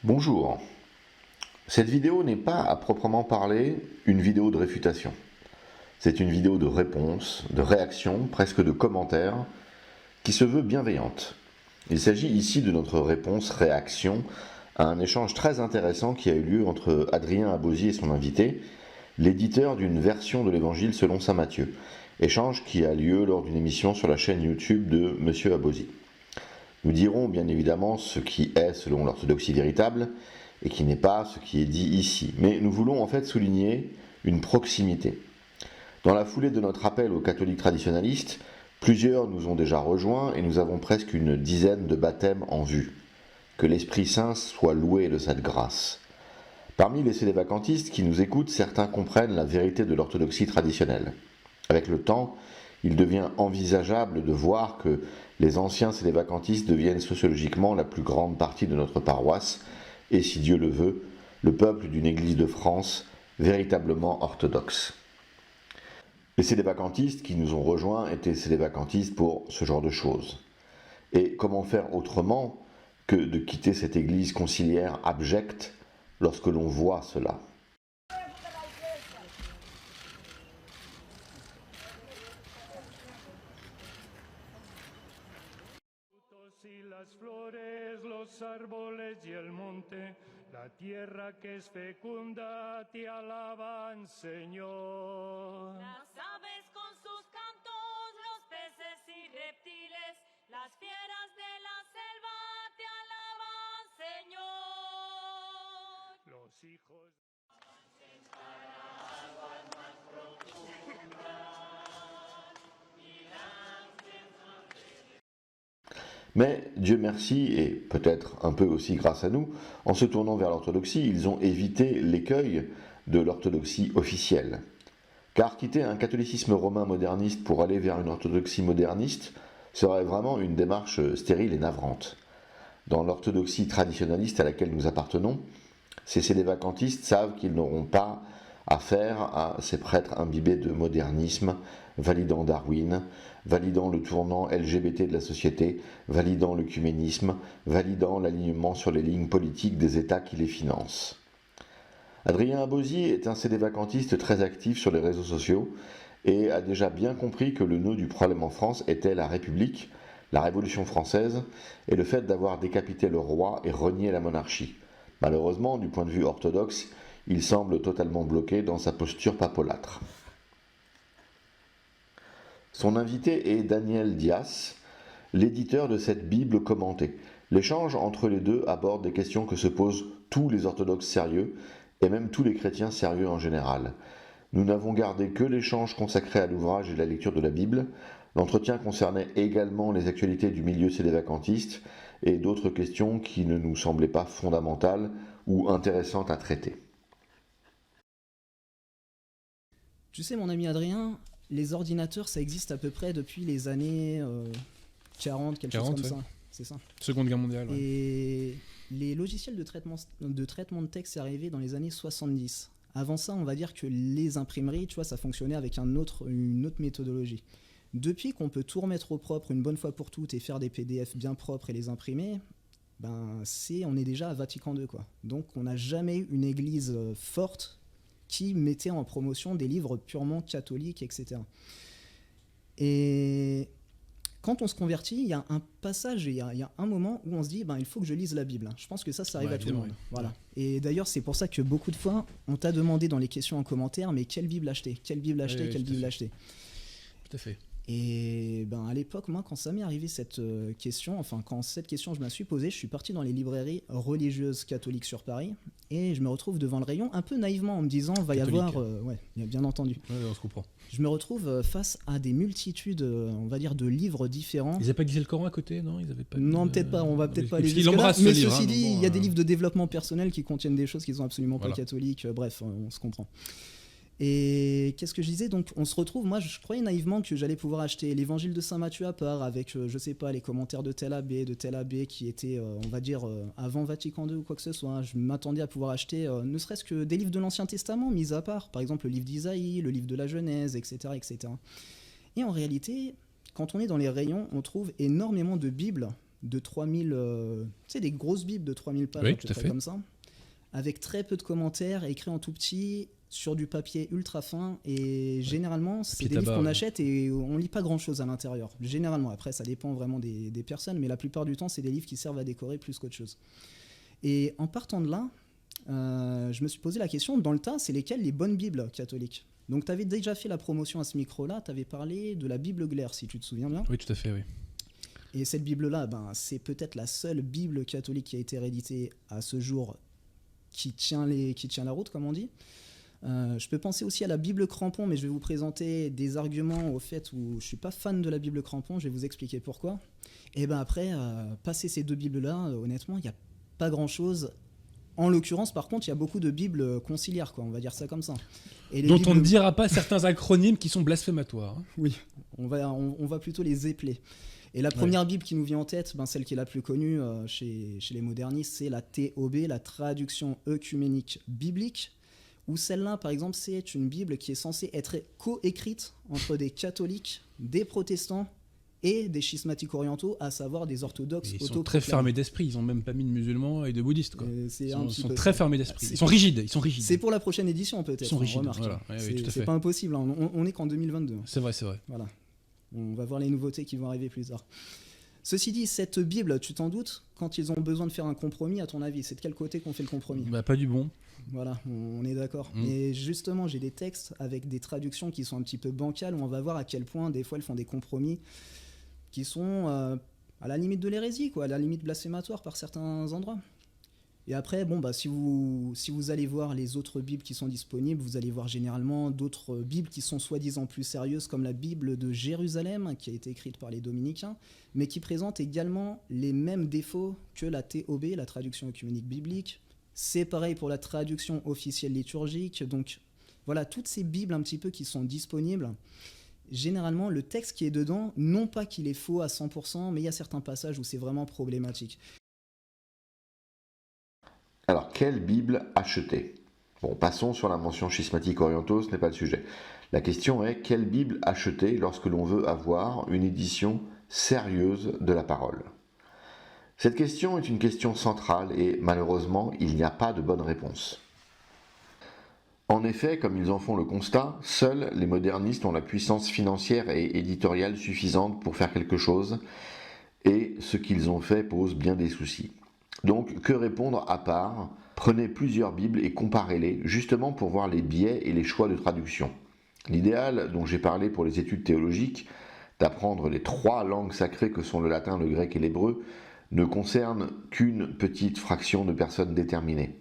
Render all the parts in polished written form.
Bonjour. Cette vidéo n'est pas à proprement parler une vidéo de réfutation. C'est une vidéo de réponse, de réaction, presque de commentaire, qui se veut bienveillante. Il s'agit ici de notre réponse-réaction à un échange très intéressant qui a eu lieu entre Adrien Abozy et son invité, l'éditeur d'une version de l'Évangile selon saint Matthieu. Échange qui a lieu lors d'une émission sur la chaîne YouTube de Monsieur Abozy. Nous dirons bien évidemment ce qui est selon l'orthodoxie véritable et qui n'est pas ce qui est dit ici. Mais nous voulons en fait souligner une proximité. Dans la foulée de notre appel aux catholiques traditionnalistes, plusieurs nous ont déjà rejoints et nous avons presque une dizaine de baptêmes en vue. Que l'Esprit Saint soit loué de cette grâce. Parmi les sédévacantistes qui nous écoutent, certains comprennent la vérité de l'orthodoxie traditionnelle. Avec le temps, il devient envisageable de voir que les anciens sédévacantistes deviennent sociologiquement la plus grande partie de notre paroisse, et si Dieu le veut, le peuple d'une Église de France véritablement orthodoxe. Les sédévacantistes qui nous ont rejoints étaient sédévacantistes pour ce genre de choses. Et comment faire autrement que de quitter cette Église conciliaire abjecte lorsque l'on voit cela ? Y las flores, los árboles y el monte, la tierra que es fecunda, te alaban, Señor. Las aves con sus cantos, los peces y reptiles, las fieras de la selva, te alaban, Señor. Los hijos Mais Dieu merci, et peut-être un peu aussi grâce à nous, en se tournant vers l'orthodoxie, ils ont évité l'écueil de l'orthodoxie officielle. Car quitter un catholicisme romain moderniste pour aller vers une orthodoxie moderniste serait vraiment une démarche stérile et navrante. Dans l'orthodoxie traditionnaliste à laquelle nous appartenons, ces sédévacantistes savent qu'ils n'auront pas affaire à ces prêtres imbibés de modernisme, validant Darwin, validant le tournant LGBT de la société, validant l'œcuménisme, validant l'alignement sur les lignes politiques des États qui les financent. Adrien Abozy est un sédévacantiste très actif sur les réseaux sociaux et a déjà bien compris que le nœud du problème en France était la République, la Révolution française et le fait d'avoir décapité le roi et renié la monarchie. Malheureusement, du point de vue orthodoxe, il semble totalement bloqué dans sa posture papolâtre. Son invité est Daniel Dias, l'éditeur de cette Bible commentée. L'échange entre les deux aborde des questions que se posent tous les orthodoxes sérieux, et même tous les chrétiens sérieux en général. Nous n'avons gardé que l'échange consacré à l'ouvrage et la lecture de la Bible. L'entretien concernait également les actualités du milieu sédévacantiste et d'autres questions qui ne nous semblaient pas fondamentales ou intéressantes à traiter. Tu sais, mon ami Adrien, les ordinateurs, ça existe à peu près depuis les années 40, quelque chose comme ça. C'est ça. Seconde Guerre mondiale. Ouais. Et les logiciels de traitement de texte sont arrivés dans les années 70. Avant ça, on va dire que les imprimeries, tu vois, ça fonctionnait avec une autre méthodologie. Depuis qu'on peut tout remettre au propre une bonne fois pour toutes et faire des PDF bien propres et les imprimer, on est déjà à Vatican II, quoi. Donc on n'a jamais eu une église forte qui mettait en promotion des livres purement catholiques, etc. Et quand on se convertit, il y a un passage, il y a un moment où on se dit il faut que je lise la Bible. Je pense que ça arrive à tout le monde. Voilà. Et d'ailleurs, c'est pour ça que beaucoup de fois, on t'a demandé dans les questions en commentaire, mais quelle Bible acheter ? Quelle Bible acheter ? Quelle Bible acheter ? Tout à fait. Et à l'époque, moi, quand ça m'est arrivé cette question, quand cette question je me la suis posée, je suis parti dans les librairies religieuses catholiques sur Paris et je me retrouve devant le rayon un peu naïvement en me disant va y avoir, bien entendu. Ouais, on se comprend. Je me retrouve face à des multitudes, on va dire, de livres différents. Ils n'avaient pas glissé le Coran à côté, non ? Ils avaient pas. Non, peut-être pas. On va peut-être pas aller jusque là. Mais ceci dit, il y a des livres de développement personnel qui contiennent des choses qui sont absolument pas catholiques. Bref, on se comprend. Et qu'est-ce que je disais ? Donc on se retrouve, moi je croyais naïvement que j'allais pouvoir acheter l'évangile de saint Matthieu à part avec, je sais pas, les commentaires de tel abbé qui était, on va dire, avant Vatican II ou quoi que ce soit. Je m'attendais à pouvoir acheter ne serait-ce que des livres de l'Ancien Testament mis à part, par exemple le livre d'Isaïe, le livre de la Genèse, etc., etc. Et en réalité, quand on est dans les rayons, on trouve énormément de Bibles de 3000, tu sais, des grosses bibles de 3000 pages, Oui, à peu tout à près fait. comme ça, avec très peu de commentaires, écrits en tout petit, sur du papier ultra fin, et généralement, c'est Papier des livres tabac, qu'on ouais. achète et on lit pas grand-chose à l'intérieur. Généralement, après, ça dépend vraiment des personnes, mais la plupart du temps, c'est des livres qui servent à décorer plus qu'autre chose. Et en partant de là, je me suis posé la question, dans le tas, c'est lesquelles les bonnes bibles catholiques? Donc tu avais déjà fait la promotion à ce micro-là, tu avais parlé de la Bible Glaire, si tu te souviens bien. Oui, tout à fait, oui. Et cette Bible-là, c'est peut-être la seule Bible catholique qui a été rééditée à ce jour qui tient la route, comme on dit. Je peux penser aussi à la Bible Crampon, mais je vais vous présenter des arguments au fait où je ne suis pas fan de la Bible Crampon, je vais vous expliquer pourquoi. Et après, passer ces deux Bibles-là, honnêtement, il n'y a pas grand-chose. En l'occurrence, par contre, il y a beaucoup de Bibles conciliaires, quoi, on va dire ça comme ça. Et les Dont Bibles... on ne dira pas certains acronymes qui sont blasphématoires. Hein. Oui, on va plutôt les épeler. Et la première Bible qui nous vient en tête, celle qui est la plus connue chez les modernistes, c'est la TOB, la traduction œcuménique biblique, où celle-là, par exemple, c'est une Bible qui est censée être coécrite entre des catholiques, des protestants et des schismatiques orientaux, à savoir des orthodoxes. Ils sont très fermés d'esprit, ils n'ont même pas mis de musulmans et de bouddhistes. Quoi. Ils sont très fermés d'esprit. Ils sont rigides. C'est pour la prochaine édition peut-être. Ils sont rigides, remarque. voilà. Ouais, oui, tout à fait. C'est pas impossible, hein. On est qu'en 2022. C'est vrai. Voilà. On va voir les nouveautés qui vont arriver plus tard. Ceci dit, cette Bible, tu t'en doutes, quand ils ont besoin de faire un compromis, à ton avis, c'est de quel côté qu'on fait le compromis? Pas du bon. Voilà, on est d'accord. Et justement, j'ai des textes avec des traductions qui sont un petit peu bancales, où on va voir à quel point, des fois, elles font des compromis qui sont à la limite de l'hérésie, quoi, à la limite blasphématoire par certains endroits. Et après, si vous allez voir les autres Bibles qui sont disponibles, vous allez voir généralement d'autres Bibles qui sont soi-disant plus sérieuses, comme la Bible de Jérusalem, qui a été écrite par les dominicains, mais qui présente également les mêmes défauts que la TOB, la traduction œcuménique biblique. C'est pareil pour la traduction officielle liturgique. Donc voilà, toutes ces Bibles un petit peu qui sont disponibles, généralement, le texte qui est dedans, non pas qu'il est faux à 100%, mais il y a certains passages où c'est vraiment problématique. Alors, quelle Bible acheter? Bon, passons sur la mention schismatique orientaux, ce n'est pas le sujet. La question est, quelle Bible acheter lorsque l'on veut avoir une édition sérieuse de la parole? Cette question est une question centrale et malheureusement, il n'y a pas de bonne réponse. En effet, comme ils en font le constat, seuls les modernistes ont la puissance financière et éditoriale suffisante pour faire quelque chose, et ce qu'ils ont fait pose bien des soucis. Donc, que répondre à part? Prenez plusieurs Bibles et comparez-les, justement pour voir les biais et les choix de traduction. L'idéal dont j'ai parlé pour les études théologiques, d'apprendre les 3 langues sacrées que sont le latin, le grec et l'hébreu, ne concerne qu'une petite fraction de personnes déterminées.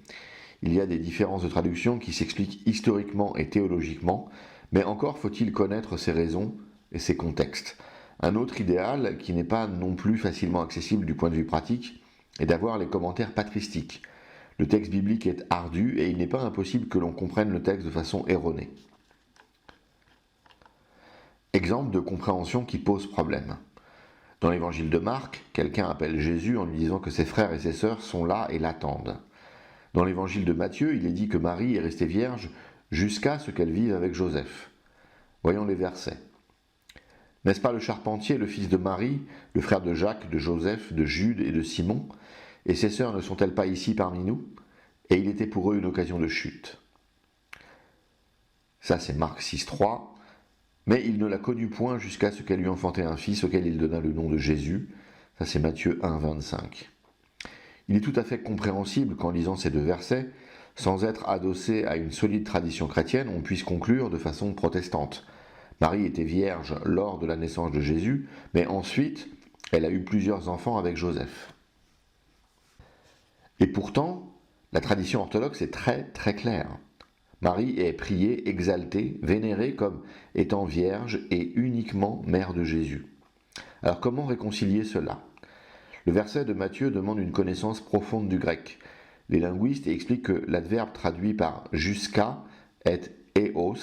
Il y a des différences de traduction qui s'expliquent historiquement et théologiquement, mais encore faut-il connaître ces raisons et ces contextes. Un autre idéal, qui n'est pas non plus facilement accessible du point de vue pratique, est d'avoir les commentaires patristiques. Le texte biblique est ardu et il n'est pas impossible que l'on comprenne le texte de façon erronée. Exemple de compréhension qui pose problème. Dans l'évangile de Marc, quelqu'un appelle Jésus en lui disant que ses frères et ses sœurs sont là et l'attendent. Dans l'évangile de Matthieu, il est dit que Marie est restée vierge jusqu'à ce qu'elle vive avec Joseph. Voyons les versets. N'est-ce pas le charpentier, le fils de Marie, le frère de Jacques, de Joseph, de Jude et de Simon? Et ses sœurs ne sont-elles pas ici parmi nous? Et il était pour eux une occasion de chute. Ça c'est Marc 6,3. Mais il ne la connut point jusqu'à ce qu'elle lui enfantait un fils auquel il donna le nom de Jésus. Ça c'est Matthieu 1,25. Il est tout à fait compréhensible qu'en lisant ces 2 versets, sans être adossé à une solide tradition chrétienne, on puisse conclure de façon protestante. Marie était vierge lors de la naissance de Jésus, mais ensuite, elle a eu plusieurs enfants avec Joseph. Et pourtant, la tradition orthodoxe est très très claire. Marie est priée, exaltée, vénérée comme étant vierge et uniquement mère de Jésus. Alors comment réconcilier cela? Le verset de Matthieu demande une connaissance profonde du grec. Les linguistes expliquent que l'adverbe traduit par « jusqu'à » est « éos »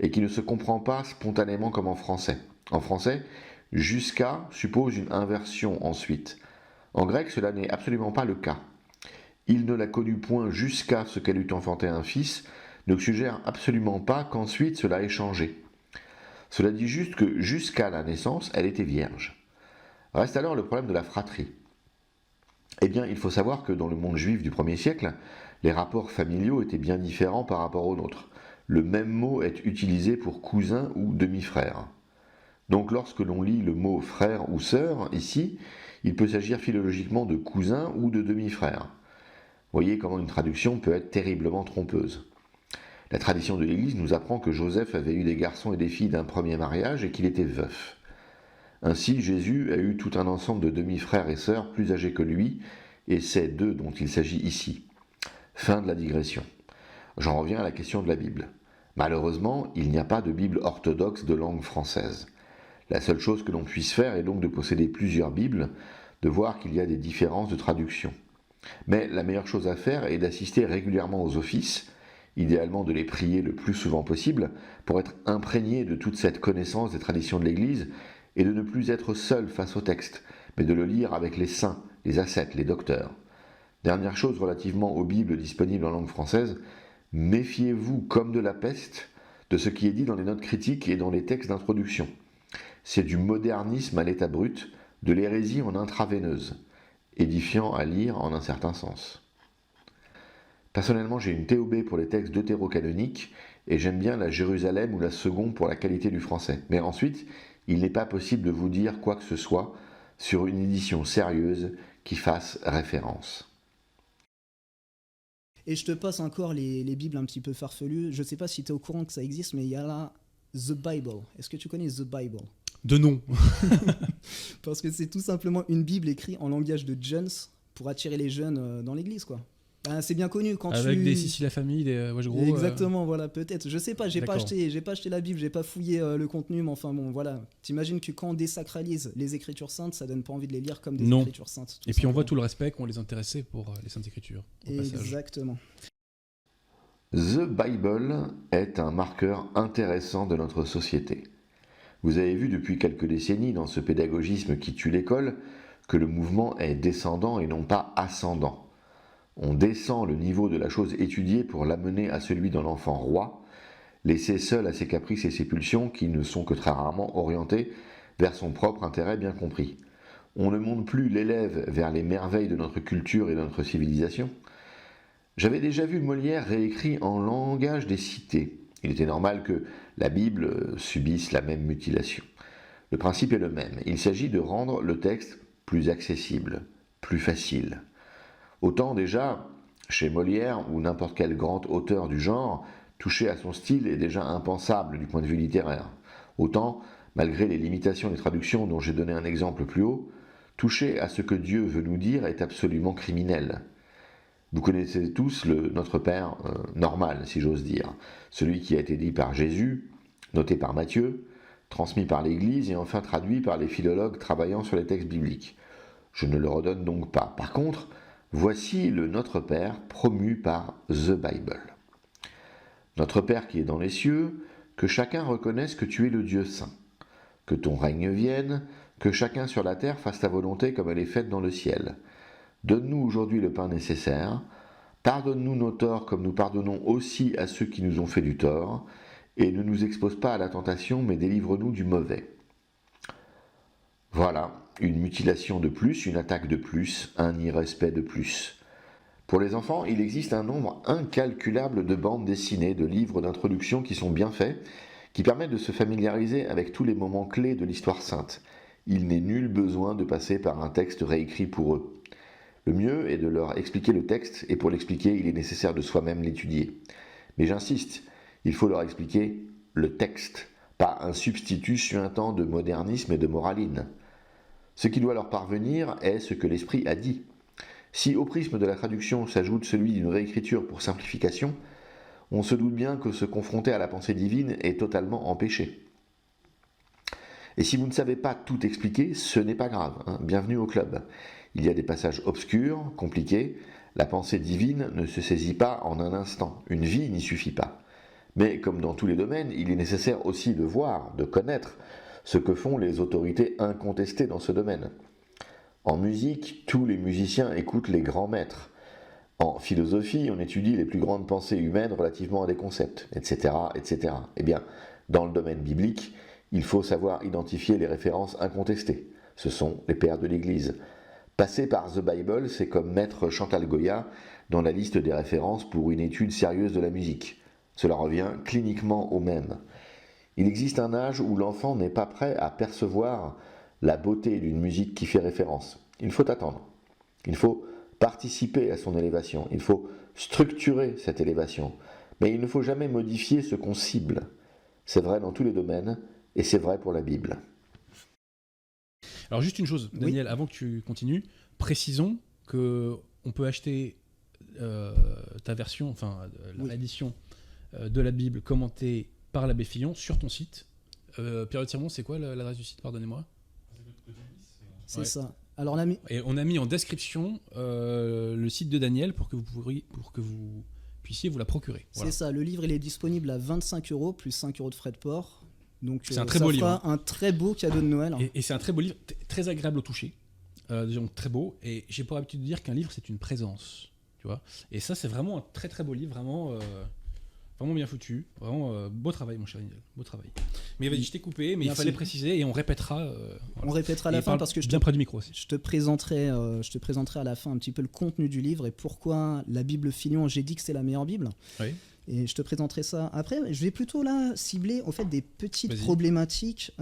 et qui ne se comprend pas spontanément comme en français. En français, « jusqu'à » suppose une inversion ensuite. En grec, cela n'est absolument pas le cas. « Il ne la connut point jusqu'à ce qu'elle eût enfanté un fils » ne suggère absolument pas qu'ensuite cela ait changé. Cela dit juste que jusqu'à la naissance, elle était vierge. Reste alors le problème de la fratrie. Eh bien, il faut savoir que dans le monde juif du 1er siècle, les rapports familiaux étaient bien différents par rapport aux nôtres. Le même mot est utilisé pour cousin ou demi-frère. Donc lorsque l'on lit le mot frère ou sœur, ici, il peut s'agir philologiquement de cousin ou de demi-frère. Voyez comment une traduction peut être terriblement trompeuse. La tradition de l'Église nous apprend que Joseph avait eu des garçons et des filles d'un premier mariage et qu'il était veuf. Ainsi, Jésus a eu tout un ensemble de demi-frères et sœurs plus âgés que lui, et c'est d'eux dont il s'agit ici. Fin de la digression. J'en reviens à la question de la Bible. Malheureusement, il n'y a pas de Bible orthodoxe de langue française. La seule chose que l'on puisse faire est donc de posséder plusieurs Bibles, de voir qu'il y a des différences de traduction. Mais la meilleure chose à faire est d'assister régulièrement aux offices, idéalement de les prier le plus souvent possible, pour être imprégné de toute cette connaissance des traditions de l'Église, et de ne plus être seul face au texte, mais de le lire avec les saints, les ascètes, les docteurs. Dernière chose relativement aux Bibles disponibles en langue française, méfiez-vous comme de la peste de ce qui est dit dans les notes critiques et dans les textes d'introduction. C'est du modernisme à l'état brut, de l'hérésie en intraveineuse, édifiant à lire en un certain sens. Personnellement, j'ai une TOB pour les textes deutérocanoniques, et j'aime bien la Jérusalem ou la Seconde pour la qualité du français. Mais ensuite, il n'est pas possible de vous dire quoi que ce soit sur une édition sérieuse qui fasse référence. Et je te passe encore les Bibles un petit peu farfelues. Je ne sais pas si tu es au courant que ça existe, mais il y a là The Bible. Est-ce que tu connais The Bible ? De nom. Parce que c'est tout simplement une Bible écrite en langage de jeunes pour attirer les jeunes dans l'église, quoi. Ben, c'est bien connu quand avec des Sissi la famille, des ouais, gros. Exactement, voilà, peut-être. Je sais pas, j'ai pas acheté la Bible, j'ai pas fouillé le contenu, mais enfin bon, voilà. T'imagines que quand on désacralise les Écritures saintes, ça donne pas envie de les lire comme des Écritures saintes. Et puis on voit tout le respect qu'on les intéressait pour les Saintes Écritures. Exactement. The Bible est un marqueur intéressant de notre société. Vous avez vu depuis quelques décennies dans ce pédagogisme qui tue l'école que le mouvement est descendant et non pas ascendant. On descend le niveau de la chose étudiée pour l'amener à celui d'un enfant roi, laissé seul à ses caprices et ses pulsions qui ne sont que très rarement orientés vers son propre intérêt bien compris. On ne monte plus l'élève vers les merveilles de notre culture et de notre civilisation. J'avais déjà vu Molière réécrit en langage des cités. Il était normal que la Bible subisse la même mutilation. Le principe est le même. Il s'agit de rendre le texte plus accessible, plus facile. Autant déjà, chez Molière ou n'importe quel grand auteur du genre, toucher à son style est déjà impensable du point de vue littéraire. Autant, malgré les limitations des traductions dont j'ai donné un exemple plus haut, toucher à ce que Dieu veut nous dire est absolument criminel. Vous connaissez tous le Notre Père normal, si j'ose dire, celui qui a été dit par Jésus, noté par Matthieu, transmis par l'Église et enfin traduit par les philologues travaillant sur les textes bibliques. Je ne le redonne donc pas. Par contre, voici le Notre Père promu par The Bible. Notre Père qui est dans les cieux, que chacun reconnaisse que tu es le Dieu saint, que ton règne vienne, que chacun sur la terre fasse ta volonté comme elle est faite dans le ciel. Donne-nous aujourd'hui le pain nécessaire, pardonne-nous nos torts comme nous pardonnons aussi à ceux qui nous ont fait du tort, et ne nous expose pas à la tentation, mais délivre-nous du mauvais. Voilà, une mutilation de plus, une attaque de plus, un irrespect de plus. Pour les enfants, il existe un nombre incalculable de bandes dessinées, de livres d'introduction qui sont bien faits, qui permettent de se familiariser avec tous les moments clés de l'histoire sainte. Il n'est nul besoin de passer par un texte réécrit pour eux. Le mieux est de leur expliquer le texte, et pour l'expliquer, il est nécessaire de soi-même l'étudier. Mais j'insiste, il faut leur expliquer le texte, pas un substitut suintant de modernisme et de moraline. Ce qui doit leur parvenir est ce que l'Esprit a dit. Si au prisme de la traduction s'ajoute celui d'une réécriture pour simplification, on se doute bien que se confronter à la pensée divine est totalement empêché. Et si vous ne savez pas tout expliquer, ce n'est pas grave, hein, bienvenue au club. Il y a des passages obscurs, compliqués, la pensée divine ne se saisit pas en un instant, une vie n'y suffit pas. Mais comme dans tous les domaines, il est nécessaire aussi de voir, de connaître ce que font les autorités incontestées dans ce domaine. En musique, tous les musiciens écoutent les grands maîtres. En philosophie, on étudie les plus grandes pensées humaines relativement à des concepts, etc., etc. Eh bien, dans le domaine biblique, il faut savoir identifier les références incontestées. Ce sont les pères de l'Église. Passer par The Bible, c'est comme mettre Chantal Goya dans la liste des références pour une étude sérieuse de la musique. Cela revient cliniquement au même. Il existe un âge où l'enfant n'est pas prêt à percevoir la beauté d'une musique qui fait référence. Il faut attendre. Il faut participer à son élévation. Il faut structurer cette élévation. Mais il ne faut jamais modifier ce qu'on cible. C'est vrai dans tous les domaines et c'est vrai pour la Bible. Alors juste une chose, Daniel, avant que tu continues, précisons qu'on peut acheter ta version, enfin l'édition de la Bible commentée par l'abbé Fillon sur ton site. Pierre Tirmont, c'est quoi l'adresse du site, pardonnez-moi? C'est ça. Alors, et on a mis en description le site de Daniel pour que vous puissiez vous la procurer. Voilà. C'est ça, le livre il est disponible à 25 € plus 5 € de frais de port. Donc c'est un très beau livre. Un très beau cadeau de Noël. Et c'est un très beau livre, très agréable au toucher, donc très beau. Et j'ai pour habitude de dire qu'un livre c'est une présence, tu vois. Et ça c'est vraiment un très très beau livre, vraiment bien foutu, vraiment beau travail mon cher Daniel, beau travail. Mais vas-y, je t'ai coupé, mais il fallait préciser et on répétera. On répétera à la fin parce que bien près du micro aussi. Je te présenterai à la fin un petit peu le contenu du livre et pourquoi la Bible Fillon. J'ai dit que c'est la meilleure Bible. Oui. Et je te présenterai ça après. Je vais plutôt là cibler au fait des petites problématiques.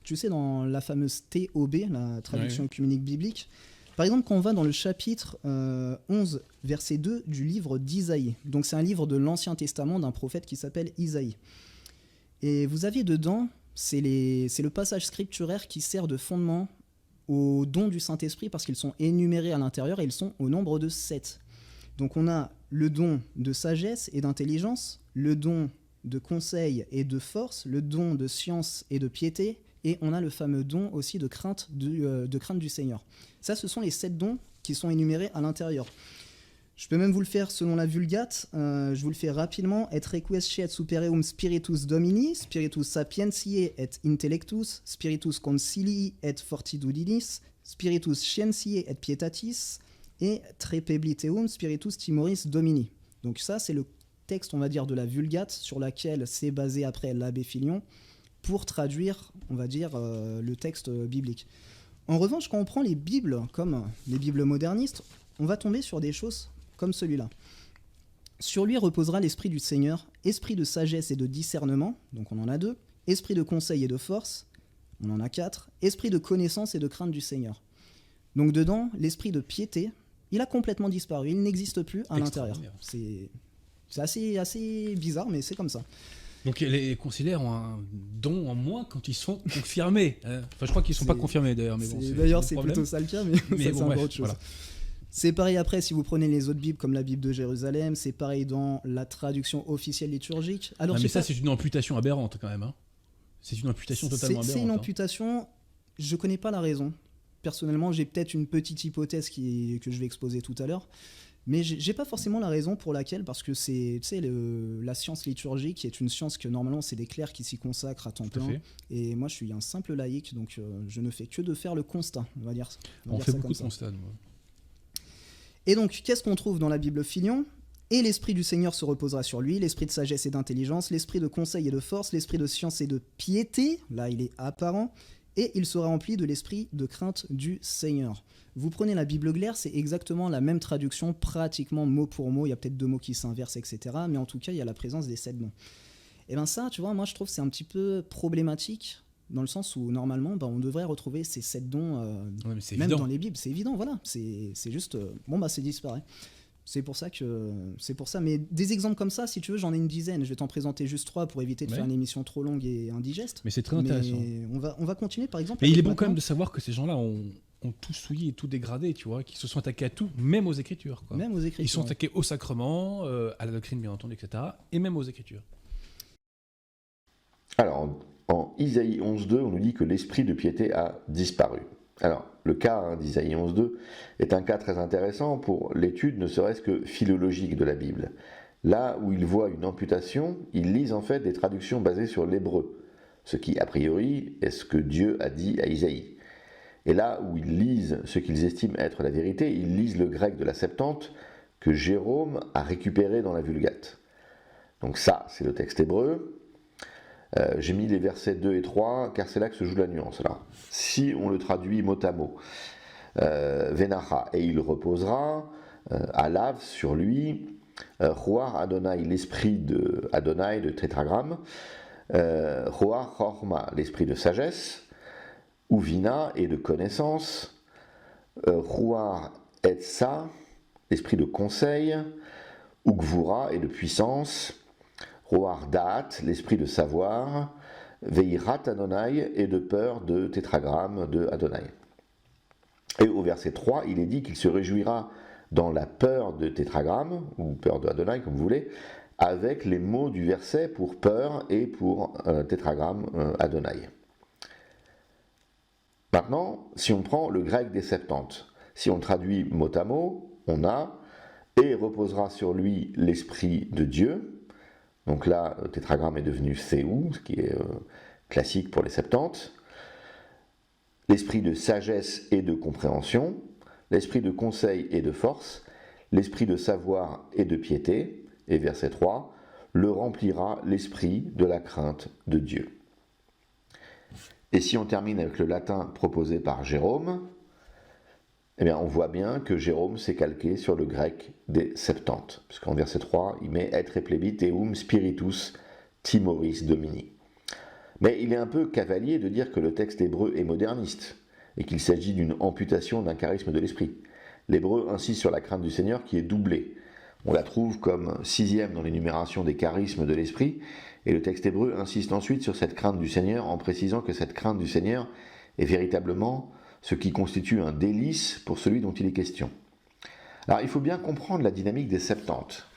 Tu sais, dans la fameuse TOB, la traduction œcuménique biblique, par exemple, quand on va dans le chapitre 11, verset 2 du livre d'Isaïe, donc c'est un livre de l'Ancien Testament d'un prophète qui s'appelle Isaïe. Et vous avez dedans, c'est le passage scripturaire qui sert de fondement aux dons du Saint-Esprit parce qu'ils sont énumérés à l'intérieur et ils sont au nombre de 7. Donc on a le don de sagesse et d'intelligence, le don de conseil et de force, le don de science et de piété, et on a le fameux don aussi de crainte du Seigneur. Ça, ce sont les 7 dons qui sont énumérés à l'intérieur. Je peux même vous le faire selon la Vulgate, je vous le fais rapidement. Et requiescet supereum spiritus domini, spiritus sapientiae et intellectus, spiritus concilii et fortitudinis, spiritus scientiae et pietatis, et trepebliteum spiritus timoris domini. Donc ça, c'est le texte, on va dire, de la Vulgate sur laquelle s'est basé après l'abbé Fillon pour traduire, on va dire, le texte biblique. En revanche, quand on prend les Bibles, comme les Bibles modernistes, on va tomber sur des choses comme celui-là. Sur lui reposera l'esprit du Seigneur, esprit de sagesse et de discernement, donc on en a 2, esprit de conseil et de force, on en a 4, esprit de connaissance et de crainte du Seigneur. Donc dedans, l'esprit de piété, il a complètement disparu, il n'existe plus à l'intérieur. C'est assez bizarre, mais c'est comme ça. Donc les conciliaires ont un don en moins quand ils sont confirmés. Enfin, je crois qu'ils ne sont pas confirmés d'ailleurs. Mais bon, c'est plutôt ça le cas, mais ça, c'est encore autre chose. Voilà. C'est pareil après, si vous prenez les autres Bibles comme la Bible de Jérusalem, c'est pareil dans la traduction officielle liturgique. Alors, mais ça, c'est une amputation aberrante quand même. Hein. C'est une amputation totalement aberrante. C'est une amputation, je ne connais pas la raison. Personnellement, j'ai peut-être une petite hypothèse que je vais exposer tout à l'heure. Mais j'ai pas forcément la raison pour laquelle, parce que c'est, tu sais, la science liturgique qui est une science que normalement c'est des clercs qui s'y consacrent à temps plein. Et moi je suis un simple laïc, donc je ne fais que de faire le constat, on va dire. On fait beaucoup de constats, nous. Et donc, qu'est-ce qu'on trouve dans la Bible Fillon ? Et l'esprit du Seigneur se reposera sur lui, l'esprit de sagesse et d'intelligence, l'esprit de conseil et de force, l'esprit de science et de piété, là il est apparent, et il sera rempli de l'esprit de crainte du Seigneur. Vous prenez la Bible Glaire, c'est exactement la même traduction, pratiquement mot pour mot. Il y a peut-être 2 mots qui s'inversent, etc. Mais en tout cas, il y a la présence des 7 noms. Et bien ça, tu vois, moi je trouve que c'est un petit peu problématique, dans le sens où normalement, on devrait retrouver ces 7 dons, même évident. Dans les Bibles. C'est évident, voilà. C'est juste, c'est disparaît. C'est pour ça. Mais des exemples comme ça, si tu veux, j'en ai une dizaine. Je vais t'en présenter juste 3 pour éviter de faire une émission trop longue et indigeste. Mais c'est très intéressant. On va continuer, par exemple. Mais il est bon quand même de savoir que ces gens-là ont tout souillé et tout dégradé, tu vois, qu'ils se sont attaqués à tout, même aux Écritures. Quoi. Même aux Écritures. Ils sont attaqués au sacrement, à la doctrine, bien entendu, etc., et même aux Écritures. Alors, en Isaïe 11.2, on nous dit que l'esprit de piété a disparu. Alors, le cas d'Isaïe 11.2 est un cas très intéressant pour l'étude, ne serait-ce que philologique de la Bible. Là où ils voient une amputation, ils lisent en fait des traductions basées sur l'hébreu, ce qui, a priori, est ce que Dieu a dit à Isaïe. Et là où ils lisent ce qu'ils estiment être la vérité, ils lisent le grec de la Septante que Jérôme a récupéré dans la Vulgate. Donc ça, c'est le texte hébreu. J'ai mis les versets 2 et 3, car c'est là que se joue la nuance. Alors, si on le traduit mot à mot, Venacha, et il reposera, Alav, sur lui, Roar Adonai, l'esprit de Adonai, de tétragramme, Roar Chorma, l'esprit de sagesse, Uvina, et de connaissance, Roar Etsa, l'esprit de conseil, Ugvura, et de puissance, Roar Da'at, l'esprit de savoir, Veirat Adonai, et de peur, de tétragramme de Adonai. Et au verset 3, il est dit qu'il se réjouira dans la peur de tétragramme, ou peur de Adonai, comme vous voulez, avec les mots du verset pour peur et pour tétragramme Adonai. Maintenant, si on prend le grec des Septante, si on traduit mot à mot, on a « et reposera sur lui l'esprit de Dieu ». Donc là, le tétragramme est devenu Théou, ce qui est classique pour les Septante. L'esprit de sagesse et de compréhension, l'esprit de conseil et de force, l'esprit de savoir et de piété, et verset 3, le remplira l'esprit de la crainte de Dieu. Et si on termine avec le latin proposé par Jérôme, eh bien on voit bien que Jérôme s'est calqué sur le grec des Septante, puisqu'en verset 3, il met « et plebit eum spiritus timoris domini ». Mais il est un peu cavalier de dire que le texte hébreu est moderniste, et qu'il s'agit d'une amputation d'un charisme de l'esprit. L'hébreu insiste sur la crainte du Seigneur qui est doublée. On la trouve comme 6e dans l'énumération des charismes de l'esprit, et le texte hébreu insiste ensuite sur cette crainte du Seigneur en précisant que cette crainte du Seigneur est véritablement ce qui constitue un délice pour celui dont il est question. Alors il faut bien comprendre la dynamique des Septante.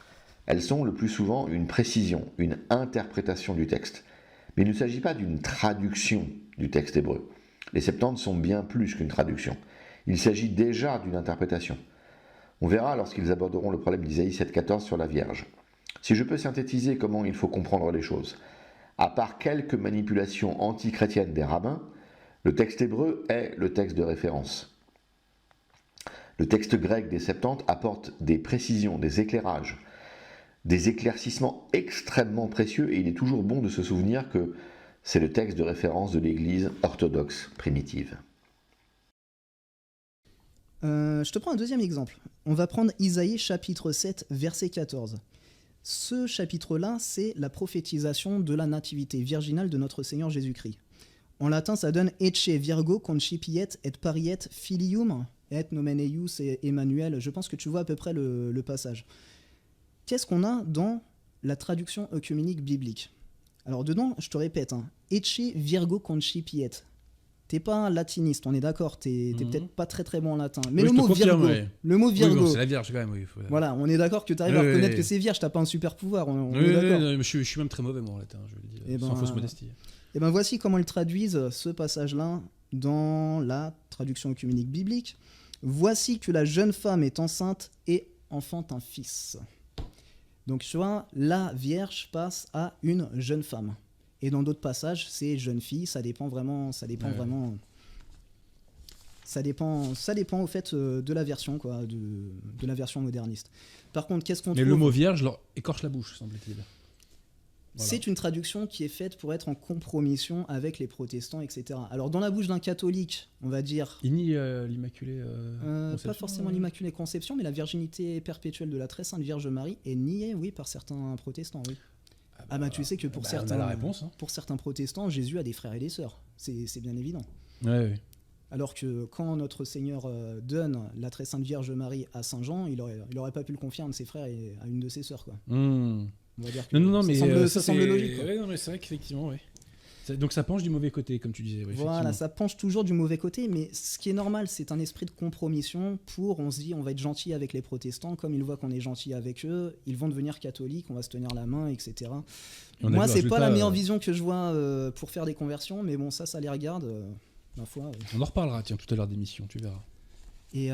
Elles sont le plus souvent une précision, une interprétation du texte. Mais il ne s'agit pas d'une traduction du texte hébreu. Les Septante sont bien plus qu'une traduction. Il s'agit déjà d'une interprétation. On verra lorsqu'ils aborderont le problème d'Isaïe 7,14 sur la Vierge. Si je peux synthétiser comment il faut comprendre les choses, à part quelques manipulations antichrétiennes des rabbins, le texte hébreu est le texte de référence. Le texte grec des Septante apporte des précisions, des éclairages, des éclaircissements extrêmement précieux, et il est toujours bon de se souvenir que c'est le texte de référence de l'Église orthodoxe primitive. Je te prends un deuxième exemple. On va prendre Isaïe chapitre 7, verset 14. Ce chapitre-là, c'est la prophétisation de la nativité virginale de notre Seigneur Jésus-Christ. En latin, ça donne « Ecce virgo concipiet et pariet filium et nomen eius et Emmanuel ». Je pense que tu vois à peu près le passage. Qu'est-ce qu'on a dans la traduction œcuménique biblique? Alors dedans, je te répète, Ecce virgo concipiet. T'es pas un latiniste, on est d'accord, t'es peut-être pas très très bon en latin. Mais oui, le mot confirme, virgo, ouais. le mot virgo, Oui, bon, c'est la Vierge quand même, oui. Voilà, on est d'accord que t'arrives à reconnaître que c'est vierge, t'as pas un super pouvoir, on est d'accord. Non, je suis même très mauvais moi en latin, je le dis, sans fausse modestie. Et ben voici comment ils traduisent ce passage-là dans la traduction œcuménique biblique. Voici que la jeune femme est enceinte et enfante un fils. Donc tu vois, la Vierge passe à une jeune femme. Et dans d'autres passages, c'est jeune fille, ça dépend vraiment. Ça dépend au fait de la version, quoi, de la version moderniste. Par contre, qu'est-ce qu'on trouve ? Mais le mot vierge leur écorche la bouche, semble-t-il. Voilà. C'est une traduction qui est faite pour être en compromission avec les protestants, etc. Alors dans la bouche d'un catholique, on va dire... Il nie l'Immaculée Conception. Pas forcément l'Immaculée Conception, mais la virginité perpétuelle de la très sainte Vierge Marie est niée, oui, par certains protestants, oui. Ah bah tu sais que pour certains, on a la réponse, pour certains protestants, Jésus a des frères et des sœurs. C'est bien évident. Ouais. Alors que quand notre Seigneur donne la très sainte Vierge Marie à Saint Jean, il aurait pas pu le confier à un de ses frères et à une de ses sœurs, quoi. On va dire que non, mais ça semble logique, quoi. Ouais, non, mais c'est vrai qu'effectivement, ouais. Donc ça penche du mauvais côté, comme tu disais. Voilà, ça penche toujours du mauvais côté, mais ce qui est normal, c'est un esprit de compromission on se dit, on va être gentil avec les protestants, comme ils voient qu'on est gentil avec eux, ils vont devenir catholiques, on va se tenir la main, etc. Moi, c'est pas la meilleure vision que je vois pour faire des conversions, mais bon, ça les regarde, ma foi. On en reparlera, tiens, tout à l'heure d'émission, tu verras. Et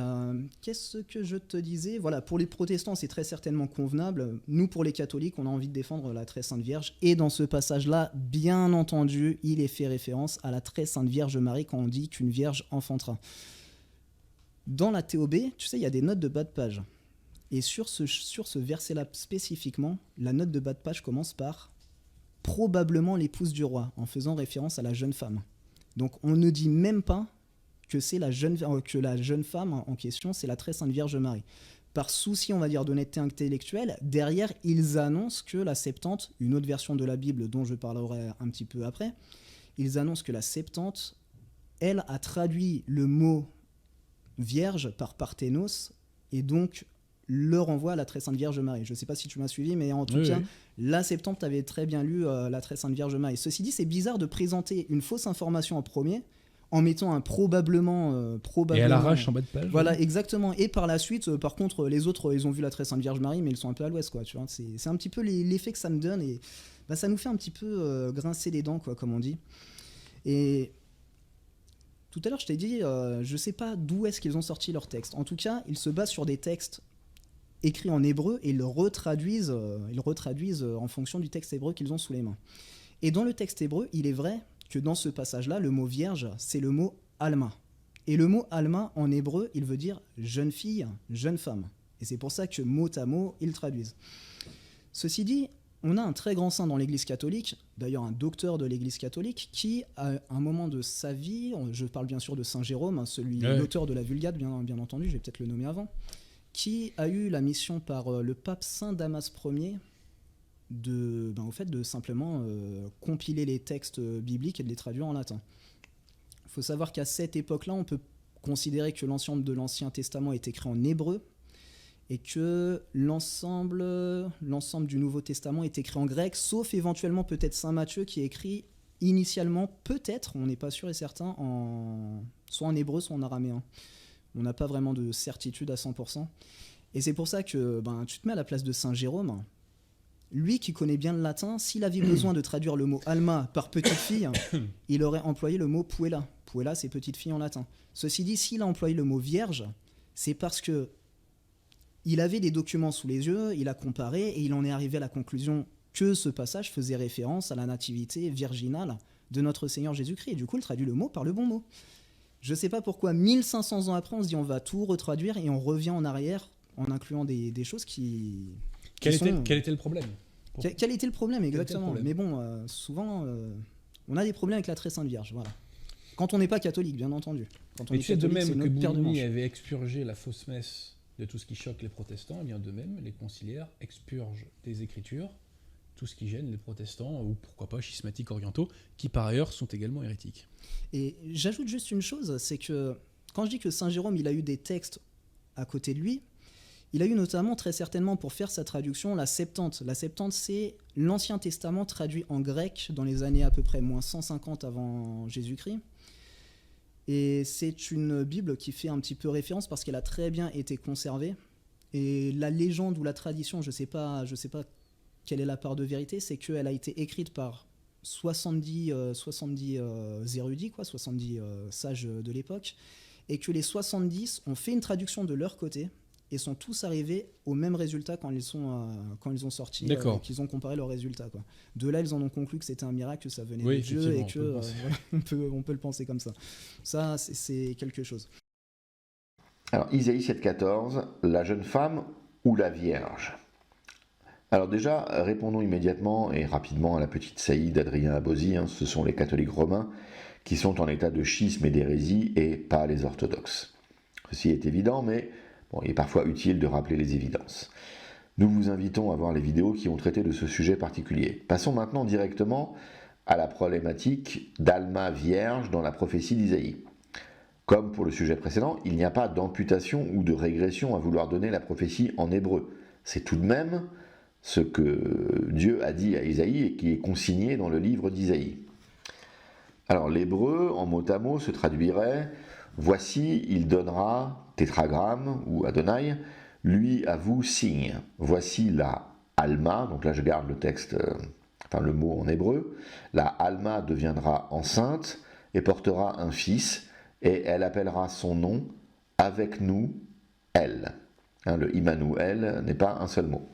qu'est-ce que je te disais ? Voilà, pour les protestants, c'est très certainement convenable. Nous, pour les catholiques, on a envie de défendre la très sainte Vierge. Et dans ce passage-là, bien entendu, il est fait référence à la très sainte Vierge Marie quand on dit qu'une vierge enfantera. Dans la TOB, tu sais, il y a des notes de bas de page. Et sur ce verset-là spécifiquement, la note de bas de page commence par « probablement l'épouse du roi », en faisant référence à la jeune femme. Donc on ne dit même pas que la jeune femme en question, c'est la très sainte Vierge Marie. Par souci, on va dire, d'honnêteté intellectuelle, derrière, ils annoncent que la Septante, une autre version de la Bible dont je parlerai un petit peu après, ils annoncent que la Septante, elle, a traduit le mot Vierge par Parthénos, et donc le renvoie à la très sainte Vierge Marie. Je ne sais pas si tu m'as suivi, mais en tout cas, la Septante avait très bien lu la très sainte Vierge Marie. Ceci dit, c'est bizarre de présenter une fausse information en premier, en mettant un probablement. Et à l'arrache en bas de page. Voilà, exactement. Et par la suite, par contre, les autres, ils ont vu la très sainte Vierge Marie, mais ils sont un peu à l'ouest, quoi. Tu vois, c'est un petit peu l'effet que ça me donne, et bah, ça nous fait un petit peu grincer les dents, quoi, comme on dit. Et tout à l'heure, je t'ai dit, je sais pas d'où est-ce qu'ils ont sorti leurs textes. En tout cas, ils se basent sur des textes écrits en hébreu et ils le retraduisent en fonction du texte hébreu qu'ils ont sous les mains. Et dans le texte hébreu, il est vrai que dans ce passage-là, le mot vierge, c'est le mot alma. Et le mot alma, en hébreu, il veut dire jeune fille, jeune femme. Et c'est pour ça que mot à mot, ils traduisent. Ceci dit, on a un très grand saint dans l'Église catholique, d'ailleurs un docteur de l'Église catholique, qui, à un moment de sa vie, je parle bien sûr de Saint Jérôme, l'auteur de la Vulgate, bien entendu, je vais peut-être le nommer avant, qui a eu la mission par le pape Saint Damas Ier de simplement compiler les textes bibliques et de les traduire en latin. Il faut savoir qu'à cette époque-là, on peut considérer que l'ensemble de l'Ancien Testament est écrit en hébreu et que l'ensemble du Nouveau Testament est écrit en grec, sauf éventuellement peut-être Saint Matthieu qui est écrit initialement, peut-être, on n'est pas sûr et certain, soit en hébreu, soit en araméen. On n'a pas vraiment de certitude à 100%. Et c'est pour ça que tu te mets à la place de Saint Jérôme. Lui qui connaît bien le latin, s'il avait besoin de traduire le mot alma par petite fille, il aurait employé le mot puella. Puella, c'est petite fille en latin. Ceci dit, s'il a employé le mot vierge, c'est parce que il avait des documents sous les yeux, il a comparé et il en est arrivé à la conclusion que ce passage faisait référence à la nativité virginale de notre Seigneur Jésus-Christ. Et du coup, il traduit le mot par le bon mot. Je ne sais pas pourquoi, 1500 ans après, on se dit on va tout retraduire et on revient en arrière en incluant des choses qui Quel était le problème Quel était le problème, exactement. Mais bon, souvent, on a des problèmes avec la très sainte Vierge, voilà. Quand on n'est pas catholique, bien entendu. Quand on est de catholique, même que Bourgogne avait expurgé la fausse messe de tout ce qui choque les protestants, et bien de même, les conciliaires expurgent des écritures tout ce qui gêne les protestants, ou pourquoi pas schismatiques orientaux, qui par ailleurs sont également hérétiques. Et j'ajoute juste une chose, c'est que quand je dis que Saint Jérôme, il a eu des textes à côté de lui, il a eu notamment, très certainement, pour faire sa traduction, la Septante. La Septante, c'est l'Ancien Testament traduit en grec dans les années à peu près moins 150 avant Jésus-Christ. Et c'est une Bible qui fait un petit peu référence parce qu'elle a très bien été conservée. Et la légende ou la tradition, je sais pas quelle est la part de vérité, c'est qu'elle a été écrite par 70 érudits, 70 sages de l'époque, et que les 70 ont fait une traduction de leur côté et sont tous arrivés au même résultat quand ils ont sorti, qu'ils ont comparé leurs résultats, quoi. De là, ils en ont conclu que c'était un miracle, que ça venait de Dieu, et que on peut le penser comme ça. Ça, c'est quelque chose. Alors, Isaïe 7,14, la jeune femme ou la vierge? Alors déjà, répondons immédiatement et rapidement à la petite saillie d'Adrien Abosi, ce sont les catholiques romains qui sont en état de schisme et d'hérésie et pas les orthodoxes. Ceci est évident, mais bon, il est parfois utile de rappeler les évidences. Nous vous invitons à voir les vidéos qui ont traité de ce sujet particulier. Passons maintenant directement à la problématique d'Alma vierge dans la prophétie d'Isaïe. Comme pour le sujet précédent, il n'y a pas d'amputation ou de régression à vouloir donner la prophétie en hébreu. C'est tout de même ce que Dieu a dit à Isaïe et qui est consigné dans le livre d'Isaïe. Alors l'hébreu, en mot à mot, se traduirait « Voici, il donnera, tétragramme ou Adonai, lui à vous signe. Voici la Alma », donc là je garde le texte, le mot en hébreu, « La Alma deviendra enceinte et portera un fils, et elle appellera son nom avec nous, elle ». Le Immanuel n'est pas un seul mot.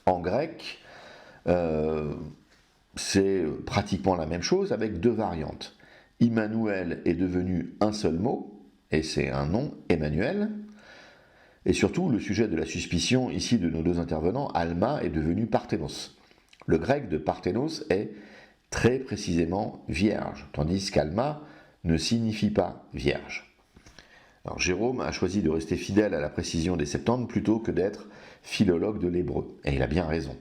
En grec, c'est pratiquement la même chose avec deux variantes. Immanuel est devenu un seul mot, et c'est un nom, Emmanuel. Et surtout, le sujet de la suspicion ici de nos deux intervenants, Alma est devenu Parthénos. Le grec de Parthénos est très précisément vierge, tandis qu'Alma ne signifie pas vierge. Alors Jérôme a choisi de rester fidèle à la précision des Septante plutôt que d'être philologue de l'hébreu. Et il a bien raison.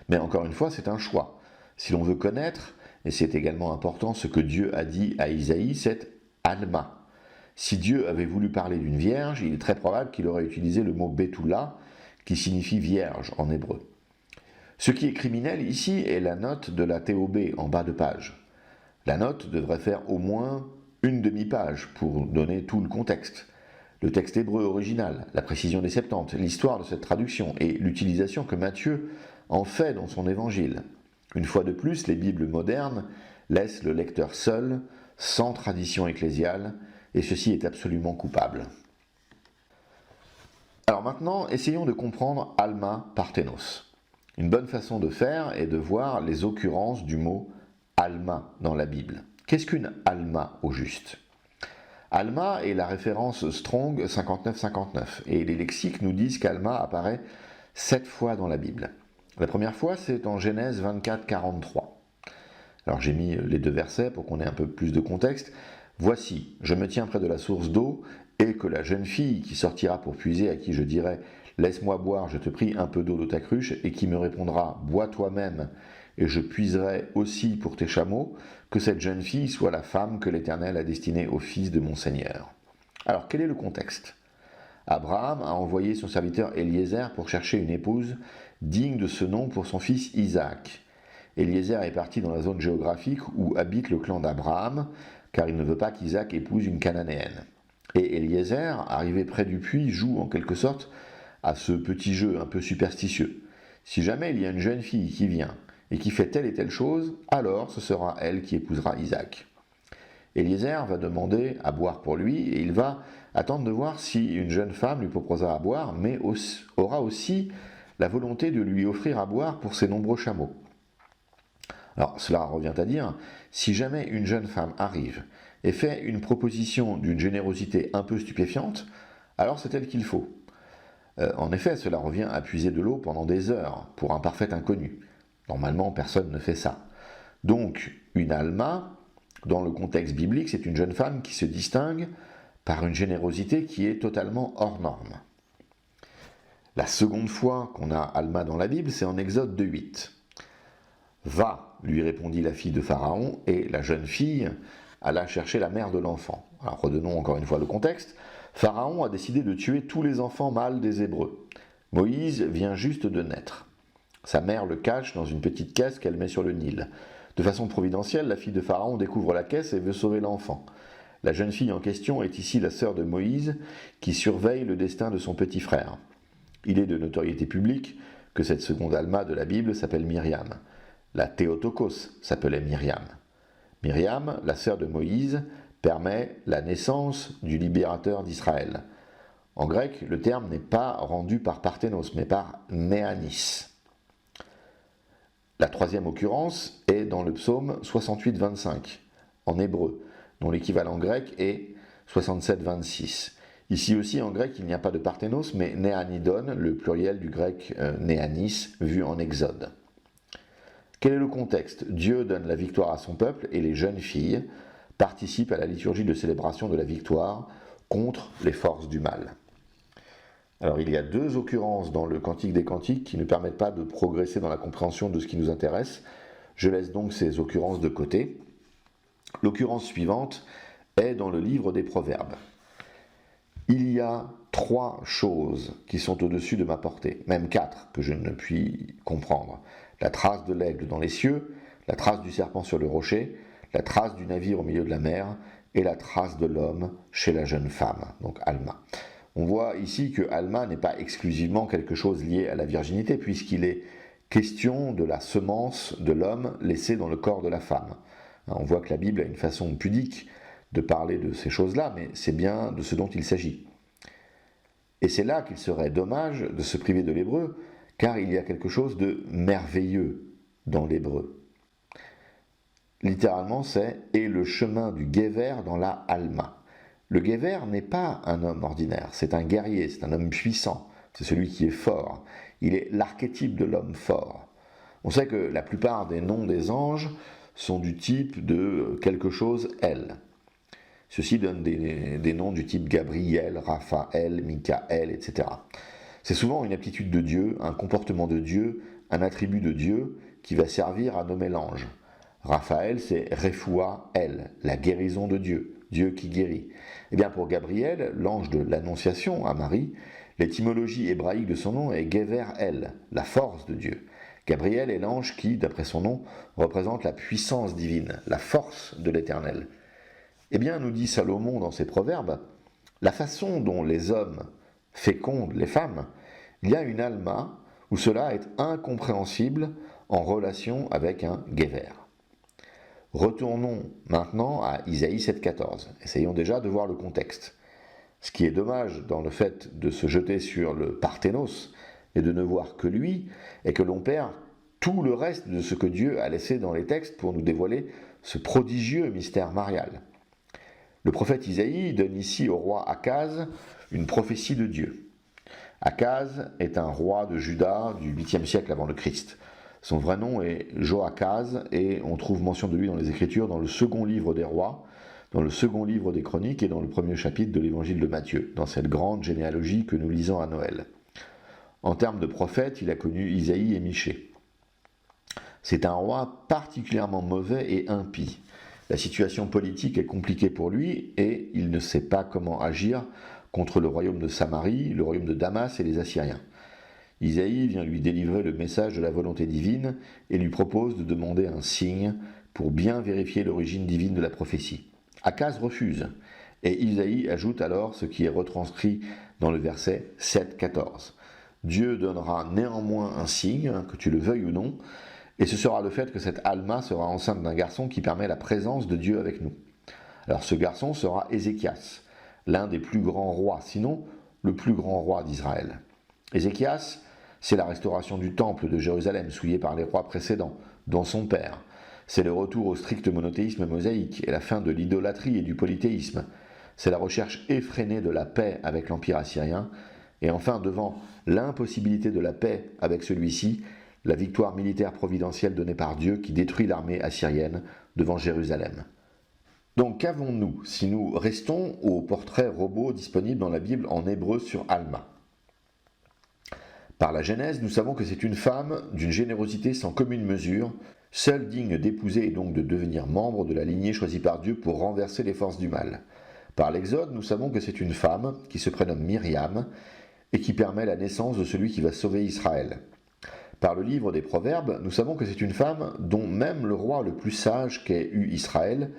Mais encore une fois, c'est un choix. Si l'on veut connaître, et c'est également important, ce que Dieu a dit à Isaïe, c'est Alma. Si Dieu avait voulu parler d'une vierge, il est très probable qu'il aurait utilisé le mot Betula, qui signifie vierge en hébreu. Ce qui est criminel ici est la note de la TOB en bas de page. La note devrait faire au moins une demi-page pour donner tout le contexte. Le texte hébreu original, la précision des Septante, l'histoire de cette traduction et l'utilisation que Matthieu en fait dans son évangile. Une fois de plus, les Bibles modernes laissent le lecteur seul, sans tradition ecclésiale, et ceci est absolument coupable. Alors maintenant, essayons de comprendre Alma Parthenos. Une bonne façon de faire est de voir les occurrences du mot Alma dans la Bible. Qu'est-ce qu'une Alma au juste ? Alma est la référence Strong 5959 et les lexiques nous disent qu'Alma apparaît 7 fois dans la Bible. La première fois, c'est en Genèse 24, 43. Alors j'ai mis les 2 versets pour qu'on ait un peu plus de contexte. « Voici, je me tiens près de la source d'eau, et que la jeune fille qui sortira pour puiser, à qui je dirai « Laisse-moi boire, je te prie, un peu d'eau de ta cruche », et qui me répondra « Bois toi-même, et je puiserai aussi pour tes chameaux », que cette jeune fille soit la femme que l'Éternel a destinée au fils de mon Seigneur. Alors quel est le contexte ? Abraham a envoyé son serviteur Eliezer pour chercher une épouse digne de ce nom pour son fils Isaac. Eliezer est parti dans la zone géographique où habite le clan d'Abraham, car il ne veut pas qu'Isaac épouse une cananéenne. Et Eliezer, arrivé près du puits, joue en quelque sorte à ce petit jeu un peu superstitieux. Si jamais il y a une jeune fille qui vient et qui fait telle et telle chose, alors ce sera elle qui épousera Isaac. Eliezer va demander à boire pour lui et il va attendre de voir si une jeune femme lui proposera à boire, mais aura aussi la volonté de lui offrir à boire pour ses nombreux chameaux. Alors cela revient à dire, si jamais une jeune femme arrive et fait une proposition d'une générosité un peu stupéfiante, alors c'est elle qu'il faut. En effet, cela revient à puiser de l'eau pendant des heures pour un parfait inconnu. Normalement, personne ne fait ça. Donc, une alma, dans le contexte biblique, c'est une jeune femme qui se distingue par une générosité qui est totalement hors norme. La seconde fois qu'on a alma dans la Bible, c'est en Exode 2:8. « Va, lui répondit la fille de Pharaon, et la jeune fille alla chercher la mère de l'enfant. » Alors redonnons encore une fois le contexte. Pharaon a décidé de tuer tous les enfants mâles des Hébreux. Moïse vient juste de naître. Sa mère le cache dans une petite caisse qu'elle met sur le Nil. De façon providentielle, la fille de Pharaon découvre la caisse et veut sauver l'enfant. La jeune fille en question est ici la sœur de Moïse, qui surveille le destin de son petit frère. Il est de notoriété publique que cette seconde alma de la Bible s'appelle Myriam. La Théotokos s'appelait Myriam. Myriam, la sœur de Moïse, permet la naissance du libérateur d'Israël. En grec, le terme n'est pas rendu par Parthénos, mais par Néanis. La troisième occurrence est dans le psaume 68-25, en hébreu, dont l'équivalent grec est 67-26. Ici aussi, en grec, il n'y a pas de Parthénos, mais Néanidon, le pluriel du grec Néanis, vu en Exode. Quel est le contexte ? Dieu donne la victoire à son peuple et les jeunes filles participent à la liturgie de célébration de la victoire contre les forces du mal. Alors il y a 2 occurrences dans le Cantique des Cantiques qui ne permettent pas de progresser dans la compréhension de ce qui nous intéresse. Je laisse donc ces occurrences de côté. L'occurrence suivante est dans le livre des Proverbes. Il y a 3 choses qui sont au-dessus de ma portée, même 4 que je ne puis comprendre. La trace de l'aigle dans les cieux, la trace du serpent sur le rocher, la trace du navire au milieu de la mer et la trace de l'homme chez la jeune femme, donc Alma. On voit ici que Alma n'est pas exclusivement quelque chose lié à la virginité, puisqu'il est question de la semence de l'homme laissée dans le corps de la femme. On voit que la Bible a une façon pudique de parler de ces choses-là, mais c'est bien de ce dont il s'agit. Et c'est là qu'il serait dommage de se priver de l'hébreu, car il y a quelque chose de merveilleux dans l'hébreu. Littéralement, c'est « et le chemin du guéver dans la Alma ». Le guéver n'est pas un homme ordinaire, c'est un guerrier, c'est un homme puissant, c'est celui qui est fort. Il est l'archétype de l'homme fort. On sait que la plupart des noms des anges sont du type de quelque chose « elle ». Ceux-ci donnent des noms du type Gabriel, Raphaël, Michaël, etc. C'est souvent une aptitude de Dieu, un comportement de Dieu, un attribut de Dieu qui va servir à nommer l'ange. Raphaël, c'est Refoua El, la guérison de Dieu, Dieu qui guérit. Eh bien pour Gabriel, l'ange de l'Annonciation à Marie, l'étymologie hébraïque de son nom est Gever El, la force de Dieu. Gabriel est l'ange qui, d'après son nom, représente la puissance divine, la force de l'Éternel. Eh bien, nous dit Salomon dans ses proverbes, la façon dont les hommes fécondent les femmes, il y a une alma où cela est incompréhensible en relation avec un Gever. Retournons maintenant à Isaïe 7,14. Essayons déjà de voir le contexte. Ce qui est dommage dans le fait de se jeter sur le Parthénos et de ne voir que lui, est que l'on perd tout le reste de ce que Dieu a laissé dans les textes pour nous dévoiler ce prodigieux mystère marial. Le prophète Isaïe donne ici au roi Akaz une prophétie de Dieu. Akaz est un roi de Juda du 8e siècle avant le Christ. Son vrai nom est Joachaz et on trouve mention de lui dans les Écritures dans le second livre des rois, dans le second livre des chroniques et dans le premier chapitre de l'évangile de Matthieu, dans cette grande généalogie que nous lisons à Noël. En termes de prophète, il a connu Isaïe et Michée. C'est un roi particulièrement mauvais et impie. La situation politique est compliquée pour lui et il ne sait pas comment agir contre le royaume de Samarie, le royaume de Damas et les Assyriens. Isaïe vient lui délivrer le message de la volonté divine et lui propose de demander un signe pour bien vérifier l'origine divine de la prophétie. Akaz refuse et Isaïe ajoute alors ce qui est retranscrit dans le verset 7-14. Dieu donnera néanmoins un signe, que tu le veuilles ou non, et ce sera le fait que cette Alma sera enceinte d'un garçon qui permet la présence de Dieu avec nous. Alors ce garçon sera Ézéchias, l'un des plus grands rois, sinon le plus grand roi d'Israël. Ézéchias, c'est la restauration du temple de Jérusalem souillé par les rois précédents, dont son père. C'est le retour au strict monothéisme mosaïque et la fin de l'idolâtrie et du polythéisme. C'est la recherche effrénée de la paix avec l'Empire assyrien. Et enfin, devant l'impossibilité de la paix avec celui-ci, la victoire militaire providentielle donnée par Dieu qui détruit l'armée assyrienne devant Jérusalem. Donc qu'avons-nous si nous restons au portrait robot disponible dans la Bible en hébreu sur Alma ? Par la Genèse, nous savons que c'est une femme d'une générosité sans commune mesure, seule digne d'épouser et donc de devenir membre de la lignée choisie par Dieu pour renverser les forces du mal. Par l'Exode, nous savons que c'est une femme qui se prénomme Myriam et qui permet la naissance de celui qui va sauver Israël. Par le livre des Proverbes, nous savons que c'est une femme dont même le roi le plus sage qu'ait eu Israël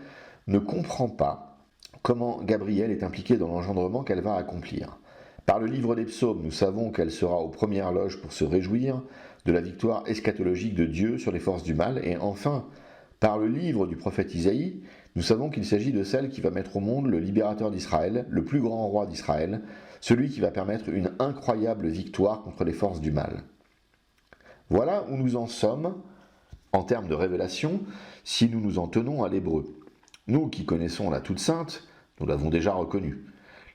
ne comprend pas comment Gabriel est impliqué dans l'engendrement qu'elle va accomplir. Par le livre des Psaumes, nous savons qu'elle sera aux premières loges pour se réjouir de la victoire eschatologique de Dieu sur les forces du mal. Et enfin, par le livre du prophète Isaïe, nous savons qu'il s'agit de celle qui va mettre au monde le libérateur d'Israël, le plus grand roi d'Israël, celui qui va permettre une incroyable victoire contre les forces du mal. Voilà où nous en sommes en termes de révélation si nous nous en tenons à l'hébreu. Nous qui connaissons la Toute Sainte, nous l'avons déjà reconnu.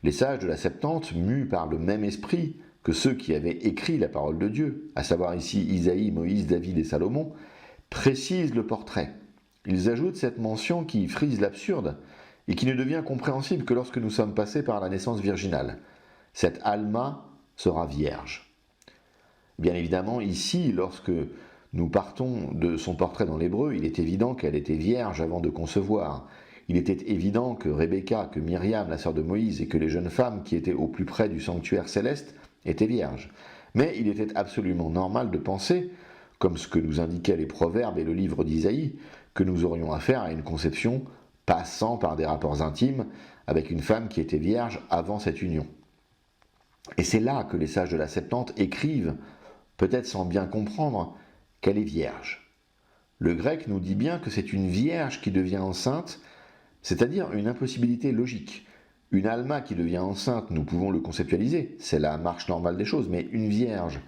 Les sages de la Septante, mus par le même esprit que ceux qui avaient écrit la parole de Dieu, à savoir ici Isaïe, Moïse, David et Salomon, précisent le portrait. Ils ajoutent cette mention qui frise l'absurde et qui ne devient compréhensible que lorsque nous sommes passés par la naissance virginale. Cette Alma sera vierge. Bien évidemment, ici, lorsque nous partons de son portrait dans l'hébreu, il est évident qu'elle était vierge avant de concevoir. Il était évident que Rebecca, que Myriam, la sœur de Moïse, et que les jeunes femmes qui étaient au plus près du sanctuaire céleste étaient vierges. Mais il était absolument normal de penser, comme ce que nous indiquaient les Proverbes et le livre d'Isaïe, que nous aurions affaire à une conception passant par des rapports intimes avec une femme qui était vierge avant cette union. Et c'est là que les sages de la Septante écrivent, peut-être sans bien comprendre, qu'elle est vierge. Le grec nous dit bien que c'est une vierge qui devient enceinte, c'est-à-dire une impossibilité logique. Une Alma qui devient enceinte, nous pouvons le conceptualiser, c'est la marche normale des choses, mais une vierge,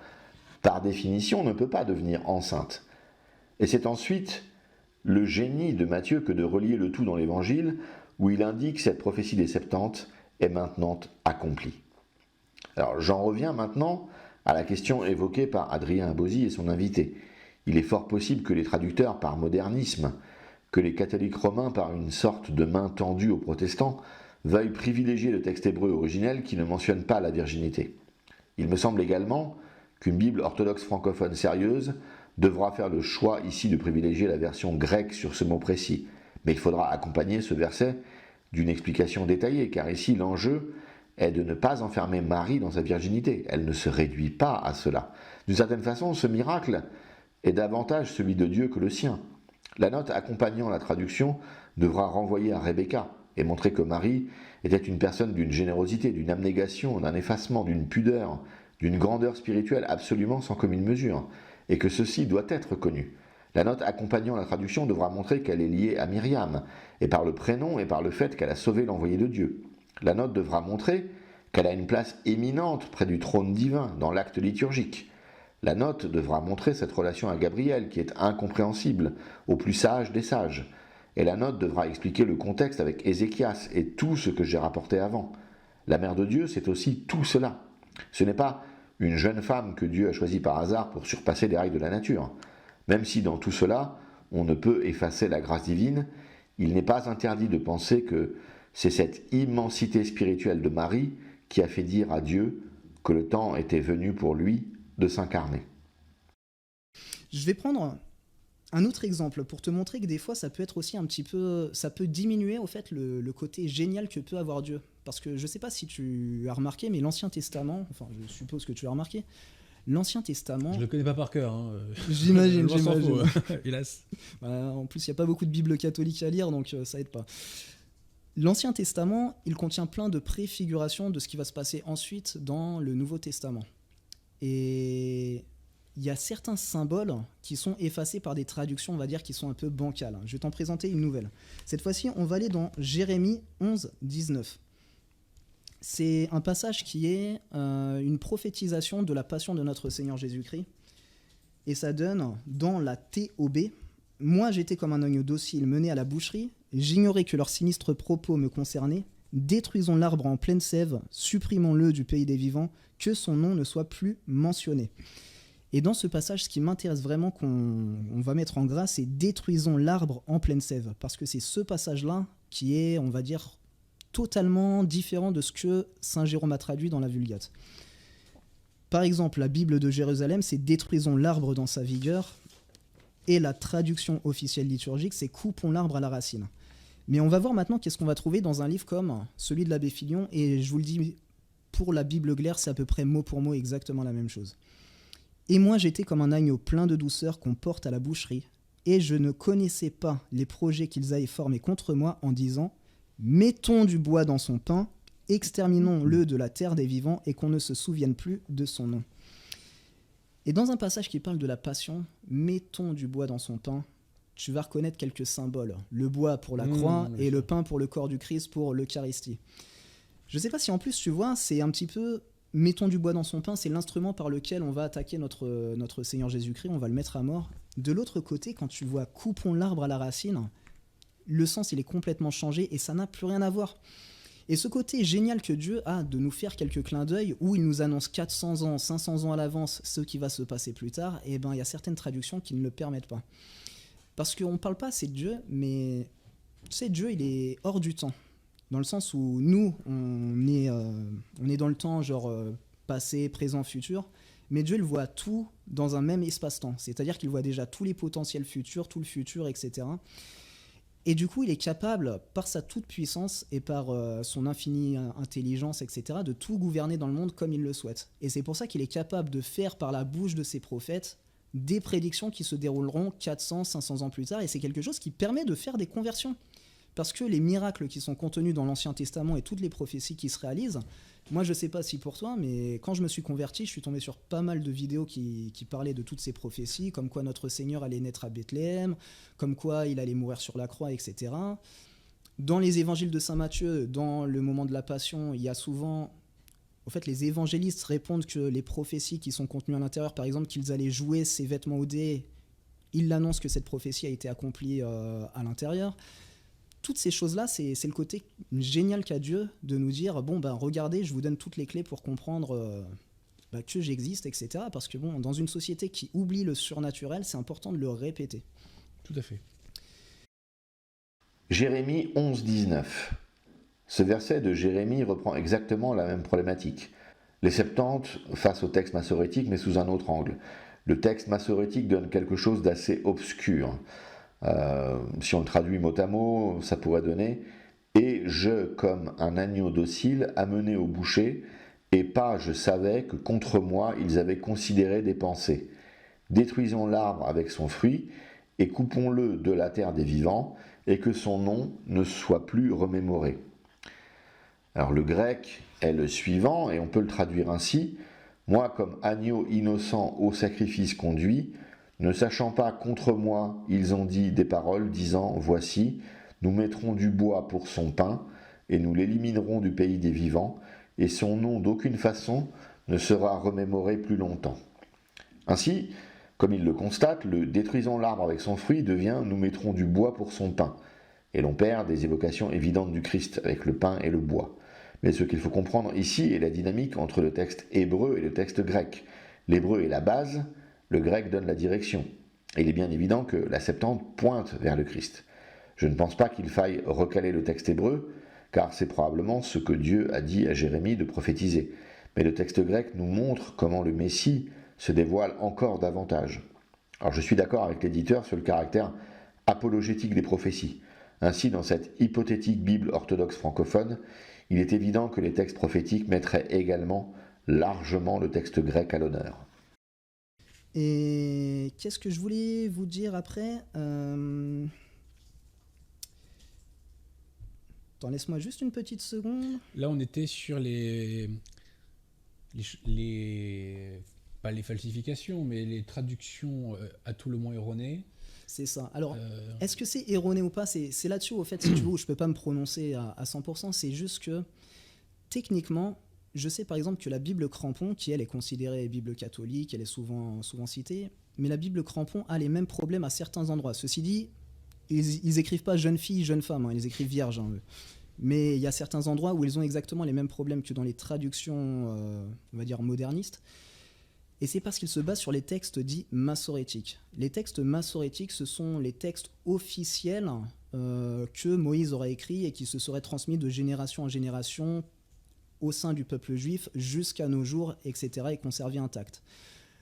par définition, ne peut pas devenir enceinte. Et c'est ensuite le génie de Matthieu que de relier le tout dans l'Évangile, où il indique cette prophétie des Septante est maintenant accomplie. Alors j'en reviens maintenant à la question évoquée par Adrien Abosi et son invité. Il est fort possible que les traducteurs, par modernisme, que les catholiques romains, par une sorte de main tendue aux protestants, veuillent privilégier le texte hébreu originel qui ne mentionne pas la virginité. Il me semble également qu'une Bible orthodoxe francophone sérieuse devra faire le choix ici de privilégier la version grecque sur ce mot précis, mais il faudra accompagner ce verset d'une explication détaillée, car ici l'enjeu est de ne pas enfermer Marie dans sa virginité. Elle ne se réduit pas à cela. D'une certaine façon, ce miracle est davantage celui de Dieu que le sien. La note accompagnant la traduction devra renvoyer à Rebecca et montrer que Marie était une personne d'une générosité, d'une abnégation, d'un effacement, d'une pudeur, d'une grandeur spirituelle absolument sans commune mesure, et que ceci doit être connu. La note accompagnant la traduction devra montrer qu'elle est liée à Myriam, et par le prénom et par le fait qu'elle a sauvé l'envoyé de Dieu. La note devra montrer qu'elle a une place éminente près du trône divin dans l'acte liturgique. La note devra montrer cette relation à Gabriel qui est incompréhensible, au plus sage des sages. Et la note devra expliquer le contexte avec Ézéchias et tout ce que j'ai rapporté avant. La mère de Dieu, c'est aussi tout cela. Ce n'est pas une jeune femme que Dieu a choisie par hasard pour surpasser les règles de la nature. Même si dans tout cela, on ne peut effacer la grâce divine, il n'est pas interdit de penser que c'est cette immensité spirituelle de Marie qui a fait dire à Dieu que le temps était venu pour lui de s'incarner. Je vais prendre un autre exemple pour te montrer que des fois ça peut être aussi un petit peu, ça peut diminuer au fait le côté génial que peut avoir Dieu. Parce que je sais pas si tu as remarqué, mais l'Ancien Testament, enfin je suppose que tu l'as remarqué, l'Ancien Testament... Je le connais pas par cœur. Hein. J'imagine. Hélas. En plus, il n'y a pas beaucoup de Bible catholique à lire, donc ça aide pas. L'Ancien Testament, il contient plein de préfigurations de ce qui va se passer ensuite dans le Nouveau Testament. Et il y a certains symboles qui sont effacés par des traductions, on va dire, qui sont un peu bancales. Je vais t'en présenter une nouvelle. Cette fois-ci, on va aller dans Jérémie 11, 19. C'est un passage qui est une prophétisation de la passion de notre Seigneur Jésus-Christ. Et ça donne, dans la TOB, « Moi j'étais comme un agneau docile mené à la boucherie, j'ignorais que leurs sinistres propos me concernaient. Détruisons l'arbre en pleine sève, supprimons-le du pays des vivants, que son nom ne soit plus mentionné. » Et dans ce passage, ce qui m'intéresse vraiment qu'on va mettre en gras, c'est « Détruisons l'arbre en pleine sève », parce que c'est ce passage-là qui est, on va dire, totalement différent de ce que Saint Jérôme a traduit dans la Vulgate. Par exemple, la Bible de Jérusalem, c'est « Détruisons l'arbre dans sa vigueur », et la traduction officielle liturgique, c'est « Coupons l'arbre à la racine ». Mais on va voir maintenant qu'est-ce qu'on va trouver dans un livre comme celui de l'abbé Filion, et je vous le dis, pour la Bible Glaire, c'est à peu près mot pour mot exactement la même chose. « Et moi j'étais comme un agneau plein de douceur qu'on porte à la boucherie, et je ne connaissais pas les projets qu'ils avaient formés contre moi en disant « Mettons du bois dans son pain, exterminons-le de la terre des vivants et qu'on ne se souvienne plus de son nom. » Et dans un passage qui parle de la passion, « Mettons du bois dans son pain », tu vas reconnaître quelques symboles. Le bois pour la croix et le pain pour le corps du Christ pour l'Eucharistie. Je ne sais pas si en plus tu vois, c'est un petit peu « Mettons du bois dans son pain », c'est l'instrument par lequel on va attaquer notre Seigneur Jésus-Christ, on va le mettre à mort. De l'autre côté, quand tu vois « Coupons l'arbre à la racine », le sens il est complètement changé et ça n'a plus rien à voir. Et ce côté génial que Dieu a de nous faire quelques clins d'œil où il nous annonce 400 ans, 500 ans à l'avance ce qui va se passer plus tard, et ben il y a certaines traductions qui ne le permettent pas. Parce qu'on ne parle pas assez de Dieu, mais tu sais, Dieu il est hors du temps. Dans le sens où nous, on est dans le temps, genre passé, présent, futur, mais Dieu il voit tout dans un même espace-temps. C'est-à-dire qu'il voit déjà tous les potentiels futurs, tout le futur, etc. Et du coup, il est capable, par sa toute-puissance et par son infinie intelligence, etc., de tout gouverner dans le monde comme il le souhaite. Et c'est pour ça qu'il est capable de faire par la bouche de ses prophètes des prédictions qui se dérouleront 400, 500 ans plus tard. Et c'est quelque chose qui permet de faire des conversions. Parce que les miracles qui sont contenus dans l'Ancien Testament et toutes les prophéties qui se réalisent, moi je sais pas si pour toi, mais quand je me suis converti, je suis tombé sur pas mal de vidéos qui parlaient de toutes ces prophéties, comme quoi notre Seigneur allait naître à Bethléem, comme quoi il allait mourir sur la croix, etc. Dans les évangiles de Saint Matthieu, dans le moment de la Passion, il y a souvent... En fait, les évangélistes répondent que les prophéties qui sont contenues à l'intérieur, par exemple, qu'ils allaient jouer ses vêtements au dé, ils annoncent que cette prophétie a été accomplie à l'intérieur. Toutes ces choses-là, c'est le côté génial qu'a Dieu de nous dire « Bon, ben regardez, je vous donne toutes les clés pour comprendre que j'existe, etc. » Parce que bon, dans une société qui oublie le surnaturel, c'est important de le répéter. Tout à fait. Jérémie 11, 19. Ce verset de Jérémie reprend exactement la même problématique. Les Septante face au texte massorétique, mais sous un autre angle. Le texte massorétique donne quelque chose d'assez obscur. Si on le traduit mot à mot, ça pourrait donner « Et je, comme un agneau docile, amené au boucher, et pas je savais que contre moi ils avaient considéré des pensées. Détruisons l'arbre avec son fruit, et coupons-le de la terre des vivants, et que son nom ne soit plus remémoré. » Alors le grec est le suivant, et on peut le traduire ainsi. « Moi, comme agneau innocent au sacrifice conduit, ne sachant pas contre moi, ils ont dit des paroles, disant, voici, nous mettrons du bois pour son pain, et nous l'éliminerons du pays des vivants, et son nom d'aucune façon ne sera remémoré plus longtemps. » Ainsi, comme il le constate, le « détruisons l'arbre avec son fruit » devient « nous mettrons du bois pour son pain », et l'on perd des évocations évidentes du Christ avec le pain et le bois. Mais ce qu'il faut comprendre ici est la dynamique entre le texte hébreu et le texte grec. L'hébreu est la base, le grec donne la direction. Et il est bien évident que la Septante pointe vers le Christ. Je ne pense pas qu'il faille recaler le texte hébreu, car c'est probablement ce que Dieu a dit à Jérémie de prophétiser. Mais le texte grec nous montre comment le Messie se dévoile encore davantage. Alors je suis d'accord avec l'éditeur sur le caractère apologétique des prophéties. Ainsi, dans cette hypothétique Bible orthodoxe francophone, il est évident que les textes prophétiques mettraient également largement le texte grec à l'honneur. Et qu'est-ce que je voulais vous dire après Attends, laisse-moi juste une petite seconde. Là, on était sur pas les falsifications, mais les traductions à tout le moins erronées. C'est ça. Alors, est-ce que c'est erroné ou pas ? C'est là-dessus, au fait, si tu veux, où je ne peux pas me prononcer à 100%. C'est juste que, techniquement, je sais par exemple que la Bible Crampon, qui elle est considérée Bible catholique, elle est souvent citée, mais la Bible Crampon a les mêmes problèmes à certains endroits. Ceci dit, ils écrivent pas jeune fille, jeune femme, hein, ils écrivent vierge. Hein, mais il y a certains endroits où ils ont exactement les mêmes problèmes que dans les traductions, on va dire, modernistes. Et c'est parce qu'ils se basent sur les textes dits massorétiques. Les textes massorétiques, ce sont les textes officiels que Moïse aurait écrits et qui se seraient transmis de génération en génération au sein du peuple juif jusqu'à nos jours, etc., et conservés intacts.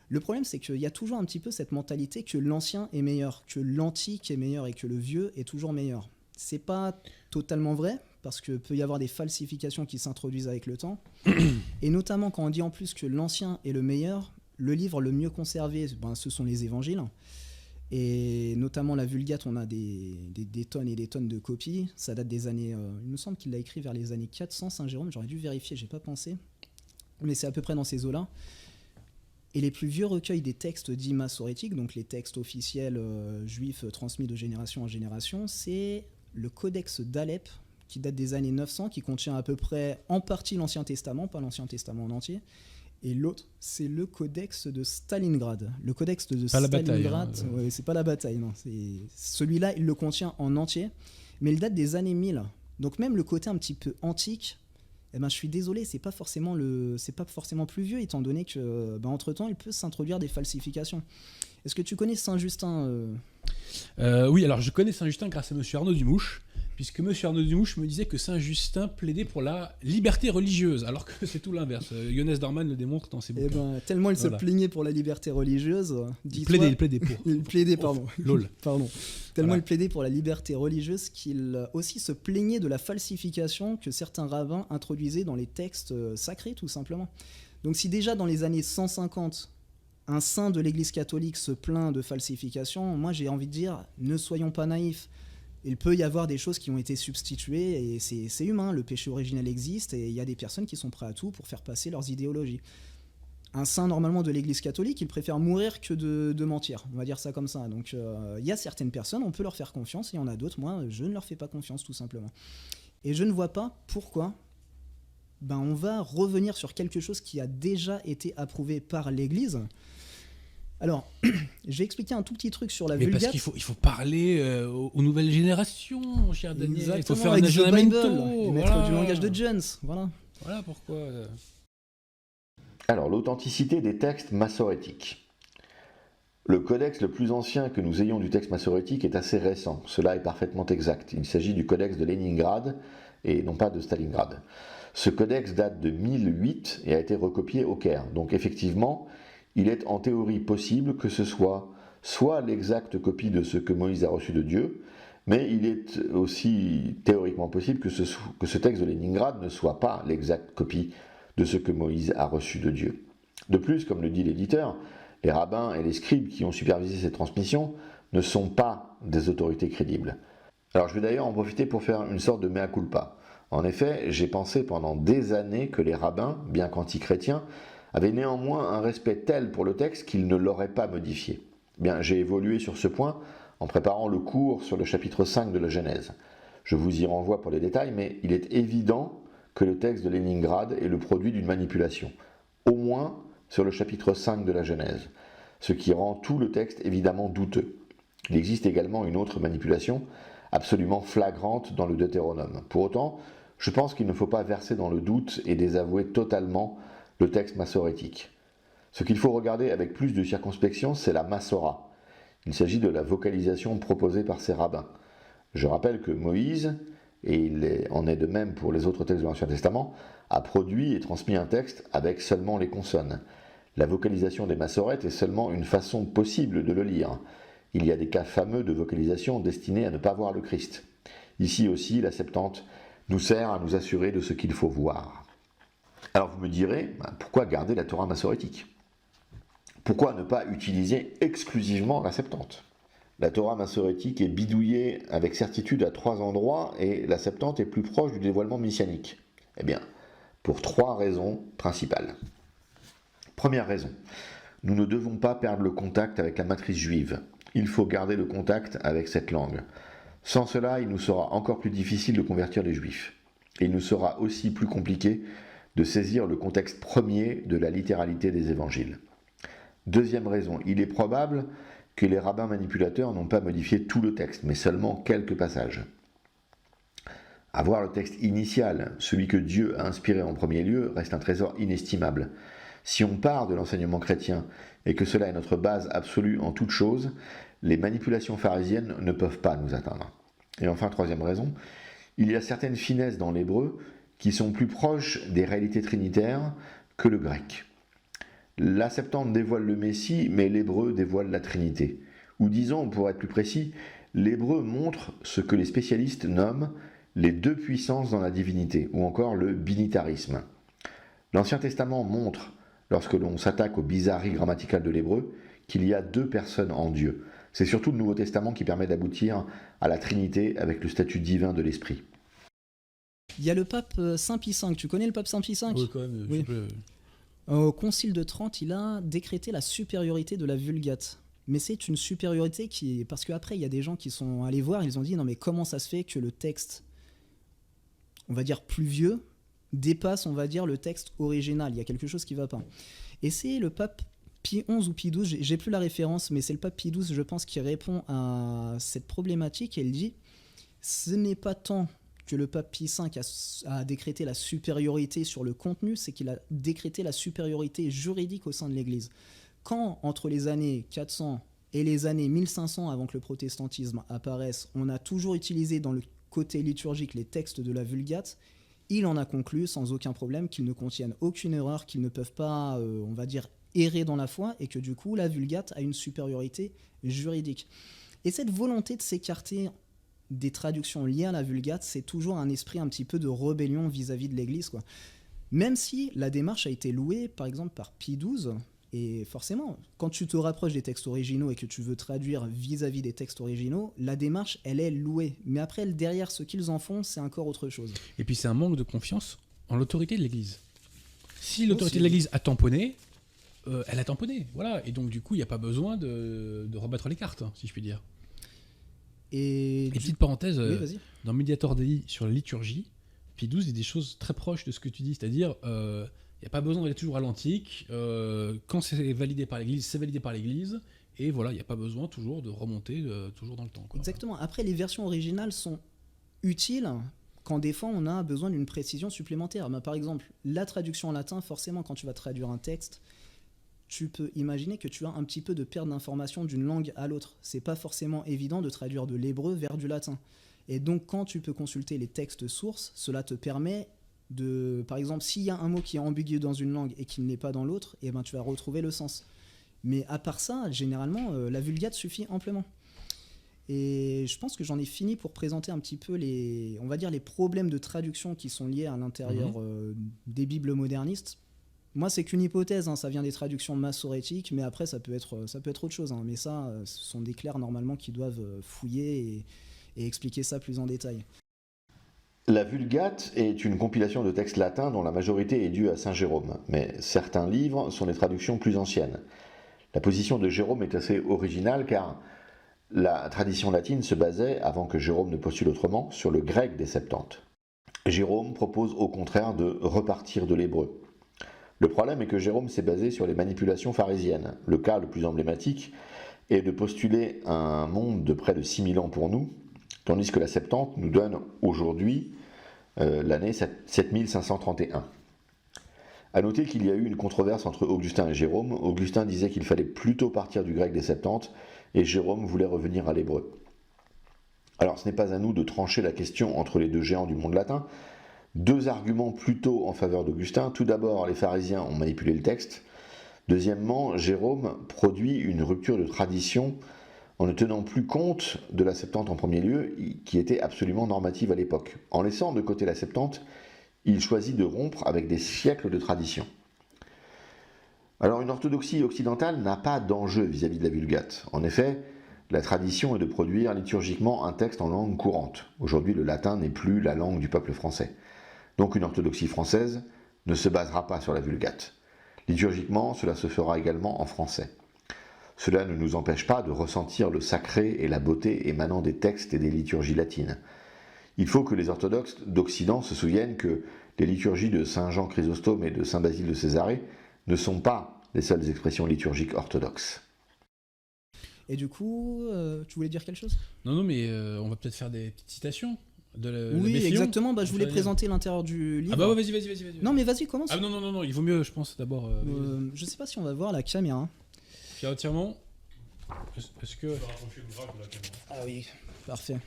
Le problème, c'est qu'il y a toujours un petit peu cette mentalité que l'ancien est meilleur, que l'antique est meilleur et que le vieux est toujours meilleur. C'est pas totalement vrai, parce qu'il peut y avoir des falsifications qui s'introduisent avec le temps. Et notamment quand on dit en plus que l'ancien est le meilleur, le livre le mieux conservé, ce sont les évangiles. Et notamment la Vulgate, on a des tonnes et des tonnes de copies. Ça date des années... il me semble qu'il l'a écrit vers les années 400, Saint Jérôme. J'aurais dû vérifier, j'ai pas pensé. Mais c'est à peu près dans ces eaux-là. Et les plus vieux recueils des textes dits massorétiques, donc les textes officiels juifs transmis de génération en génération, c'est le Codex d'Alep, qui date des années 900, qui contient à peu près en partie l'Ancien Testament, pas l'Ancien Testament en entier. Et l'autre, c'est le Codex de Stalingrad. Le Codex de pas Stalingrad, la bataille, ouais, c'est pas la bataille, non. Celui-là, il le contient en entier, mais il date des années 1000. Donc même le côté un petit peu antique, je suis désolé, c'est pas forcément plus vieux, étant donné que, entre-temps, il peut s'introduire des falsifications. Est-ce que tu connais Saint-Justin Oui, alors je connais Saint-Justin grâce à M. Arnaud Dumouche, puisque M. Arnaud Dumouche me disait que Saint-Justin plaidait pour la liberté religieuse, alors que c'est tout l'inverse. Younes Darman le démontre dans ses bouquins. Tellement il se plaignait pour la liberté religieuse... Il plaidait pour. Il plaidait, pardon. Lol. Pardon. Tellement il plaidait pour la liberté religieuse qu'il aussi se plaignait de la falsification que certains rabbins introduisaient dans les textes sacrés, tout simplement. Donc si déjà dans les années 150... un saint de l'Église catholique se plaint de falsification, moi j'ai envie de dire, ne soyons pas naïfs. Il peut y avoir des choses qui ont été substituées et c'est humain, le péché originel existe et il y a des personnes qui sont prêtes à tout pour faire passer leurs idéologies. Un saint normalement de l'Église catholique, il préfère mourir que de mentir, on va dire ça comme ça. Donc il y a certaines personnes, on peut leur faire confiance, et il y en a d'autres, moi je ne leur fais pas confiance tout simplement. Et je ne vois pas pourquoi on va revenir sur quelque chose qui a déjà été approuvé par l'Église. Alors, j'ai expliqué un tout petit truc sur la Vulgate. Mais parce qu'il faut parler aux nouvelles générations, mon cher Daniel. Exactement, il faut faire avec un aggiornamento. et mettre du langage de Jones. Voilà pourquoi. Alors, l'authenticité des textes massorétiques. Le codex le plus ancien que nous ayons du texte massorétique est assez récent. Cela est parfaitement exact. Il s'agit du codex de Leningrad et non pas de Stalingrad. Ce codex date de 1008 et a été recopié au Caire. Donc effectivement, il est en théorie possible que ce soit l'exacte copie de ce que Moïse a reçu de Dieu, mais il est aussi théoriquement possible que ce texte de Leningrad ne soit pas l'exacte copie de ce que Moïse a reçu de Dieu. De plus, comme le dit l'éditeur, les rabbins et les scribes qui ont supervisé cette transmission ne sont pas des autorités crédibles. Alors je vais d'ailleurs en profiter pour faire une sorte de mea culpa. En effet, j'ai pensé pendant des années que les rabbins, bien qu'anti-chrétiens, avaient néanmoins un respect tel pour le texte qu'ils ne l'auraient pas modifié. Bien, j'ai évolué sur ce point en préparant le cours sur le chapitre 5 de la Genèse. Je vous y renvoie pour les détails, mais il est évident que le texte de Leningrad est le produit d'une manipulation, au moins sur le chapitre 5 de la Genèse, ce qui rend tout le texte évidemment douteux. Il existe également une autre manipulation, absolument flagrante dans le Deutéronome. Pour autant, je pense qu'il ne faut pas verser dans le doute et désavouer totalement le texte massorétique. Ce qu'il faut regarder avec plus de circonspection, c'est la Massora. Il s'agit de la vocalisation proposée par ces rabbins. Je rappelle que Moïse, et il en est de même pour les autres textes de l'Ancien Testament, a produit et transmis un texte avec seulement les consonnes. La vocalisation des massorètes est seulement une façon possible de le lire. Il y a des cas fameux de vocalisation destinés à ne pas voir le Christ. Ici aussi, la Septante nous sert à nous assurer de ce qu'il faut voir. Alors vous me direz, pourquoi garder la Torah massorétique ? Pourquoi ne pas utiliser exclusivement la Septante ? La Torah massorétique est bidouillée avec certitude à 3 endroits et la Septante est plus proche du dévoilement messianique. Eh bien, pour 3 raisons principales. Première raison, nous ne devons pas perdre le contact avec la matrice juive. Il faut garder le contact avec cette langue. Sans cela, il nous sera encore plus difficile de convertir les juifs. Et il nous sera aussi plus compliqué de saisir le contexte premier de la littéralité des évangiles. Deuxième raison, il est probable que les rabbins manipulateurs n'ont pas modifié tout le texte, mais seulement quelques passages. Avoir le texte initial, celui que Dieu a inspiré en premier lieu, reste un trésor inestimable. Si on part de l'enseignement chrétien et que cela est notre base absolue en toute chose, les manipulations pharisiennes ne peuvent pas nous atteindre. Et enfin, troisième raison, il y a certaines finesses dans l'hébreu qui sont plus proches des réalités trinitaires que le grec. La Septante dévoile le Messie, mais l'hébreu dévoile la Trinité. Ou disons, pour être plus précis, l'hébreu montre ce que les spécialistes nomment les 2 puissances dans la divinité, ou encore le binitarisme. L'Ancien Testament montre, lorsque l'on s'attaque aux bizarreries grammaticales de l'hébreu, qu'il y a 2 personnes en Dieu. C'est surtout le Nouveau Testament qui permet d'aboutir à la Trinité avec le statut divin de l'Esprit. Il y a le pape Saint Pie V. Tu connais le pape Saint Pie V ? Oui, quand même. Oui. Au Concile de Trente, il a décrété la supériorité de la Vulgate. Mais c'est une supériorité qui est... Parce qu'après, il y a des gens qui sont allés voir, ils ont dit, non mais comment ça se fait que le texte, on va dire plus vieux, dépasse, on va dire, le texte original. Il y a quelque chose qui ne va pas. Et c'est le pape Pie XI ou Pie XII, j'ai plus la référence, mais c'est le pape Pie XII, je pense, qui répond à cette problématique. Et il dit, ce n'est pas tant que le pape Pie V a décrété la supériorité sur le contenu, c'est qu'il a décrété la supériorité juridique au sein de l'Église. Quand, entre les années 400 et les années 1500, avant que le protestantisme apparaisse, on a toujours utilisé dans le côté liturgique les textes de la Vulgate, il en a conclu sans aucun problème qu'ils ne contiennent aucune erreur, qu'ils ne peuvent pas, on va dire, errer dans la foi, et que du coup, la Vulgate a une supériorité juridique. Et cette volonté de s'écarter des traductions liées à la Vulgate, c'est toujours un esprit un petit peu de rébellion vis-à-vis de l'Église, quoi. Même si la démarche a été louée, par exemple, par Pie XII, et forcément, quand tu te rapproches des textes originaux et que tu veux traduire vis-à-vis des textes originaux, la démarche, elle est louée. Mais après, derrière, ce qu'ils en font, c'est encore autre chose. Et puis c'est un manque de confiance en l'autorité de l'Église. Si l'autorité de l'Église a tamponné, elle a tamponné, voilà. Et donc du coup, il n'y a pas besoin de rebattre les cartes, hein, si je puis dire. Et petite parenthèse, oui, dans Mediator Dei sur la liturgie, Pie XII dit des choses très proches de ce que tu dis, c'est-à-dire il n'y a pas besoin d'aller toujours à l'antique, quand c'est validé par l'Église, c'est validé par l'Église, et voilà, il n'y a pas besoin toujours de remonter toujours dans le temps, quoi. Exactement. Après, les versions originales sont utiles quand des fois on a besoin d'une précision supplémentaire. Par exemple, la traduction en latin, forcément, quand tu vas traduire un texte, tu peux imaginer que tu as un petit peu de perte d'information d'une langue à l'autre. C'est pas forcément évident de traduire de l'hébreu vers du latin. Et donc, quand tu peux consulter les textes sources, cela te permet de... Par exemple, s'il y a un mot qui est ambigu dans une langue et qui ne l'est pas dans l'autre, eh ben, tu vas retrouver le sens. Mais à part ça, généralement, la Vulgate suffit amplement. Et je pense que j'en ai fini pour présenter un petit peu les problèmes de traduction qui sont liés à l'intérieur des Bibles modernistes. Moi, c'est qu'une hypothèse, ça vient des traductions massorétiques, mais après, ça peut être autre chose. Mais ça, ce sont des clercs normalement qui doivent fouiller et expliquer ça plus en détail. La Vulgate est une compilation de textes latins dont la majorité est due à saint Jérôme, mais certains livres sont des traductions plus anciennes. La position de Jérôme est assez originale car la tradition latine se basait, avant que Jérôme ne postule autrement, sur le grec des Septante. Jérôme propose au contraire de repartir de l'hébreu. Le problème est que Jérôme s'est basé sur les manipulations pharisiennes. Le cas le plus emblématique est de postuler un monde de près de 6000 ans pour nous, tandis que la Septante nous donne aujourd'hui l'année 7531. A noter qu'il y a eu une controverse entre Augustin et Jérôme. Augustin disait qu'il fallait plutôt partir du grec des Septante, et Jérôme voulait revenir à l'hébreu. Alors ce n'est pas à nous de trancher la question entre les deux géants du monde latin. Deux arguments plutôt en faveur d'Augustin. Tout d'abord, les pharisiens ont manipulé le texte. Deuxièmement, Jérôme produit une rupture de tradition en ne tenant plus compte de la Septante en premier lieu, qui était absolument normative à l'époque. En laissant de côté la Septante, il choisit de rompre avec des siècles de tradition. Alors une orthodoxie occidentale n'a pas d'enjeu vis-à-vis de la Vulgate. En effet, la tradition est de produire liturgiquement un texte en langue courante. Aujourd'hui, le latin n'est plus la langue du peuple français. Donc une orthodoxie française ne se basera pas sur la Vulgate. Liturgiquement, cela se fera également en français. Cela ne nous empêche pas de ressentir le sacré et la beauté émanant des textes et des liturgies latines. Il faut que les orthodoxes d'Occident se souviennent que les liturgies de saint Jean Chrysostome et de saint Basile de Césarée ne sont pas les seules expressions liturgiques orthodoxes. Et du coup, tu voulais dire quelque chose ? Non, mais on va peut-être faire des petites citations. Oui, exactement. Je voulais présenter l'intérieur du livre. Ah bah ouais, vas-y. Non, mais vas-y, commence. Ah non, il vaut mieux, je pense, d'abord... je sais pas si on va voir la caméra. Pierre Tirement, est-ce que... Ah oui, parfait.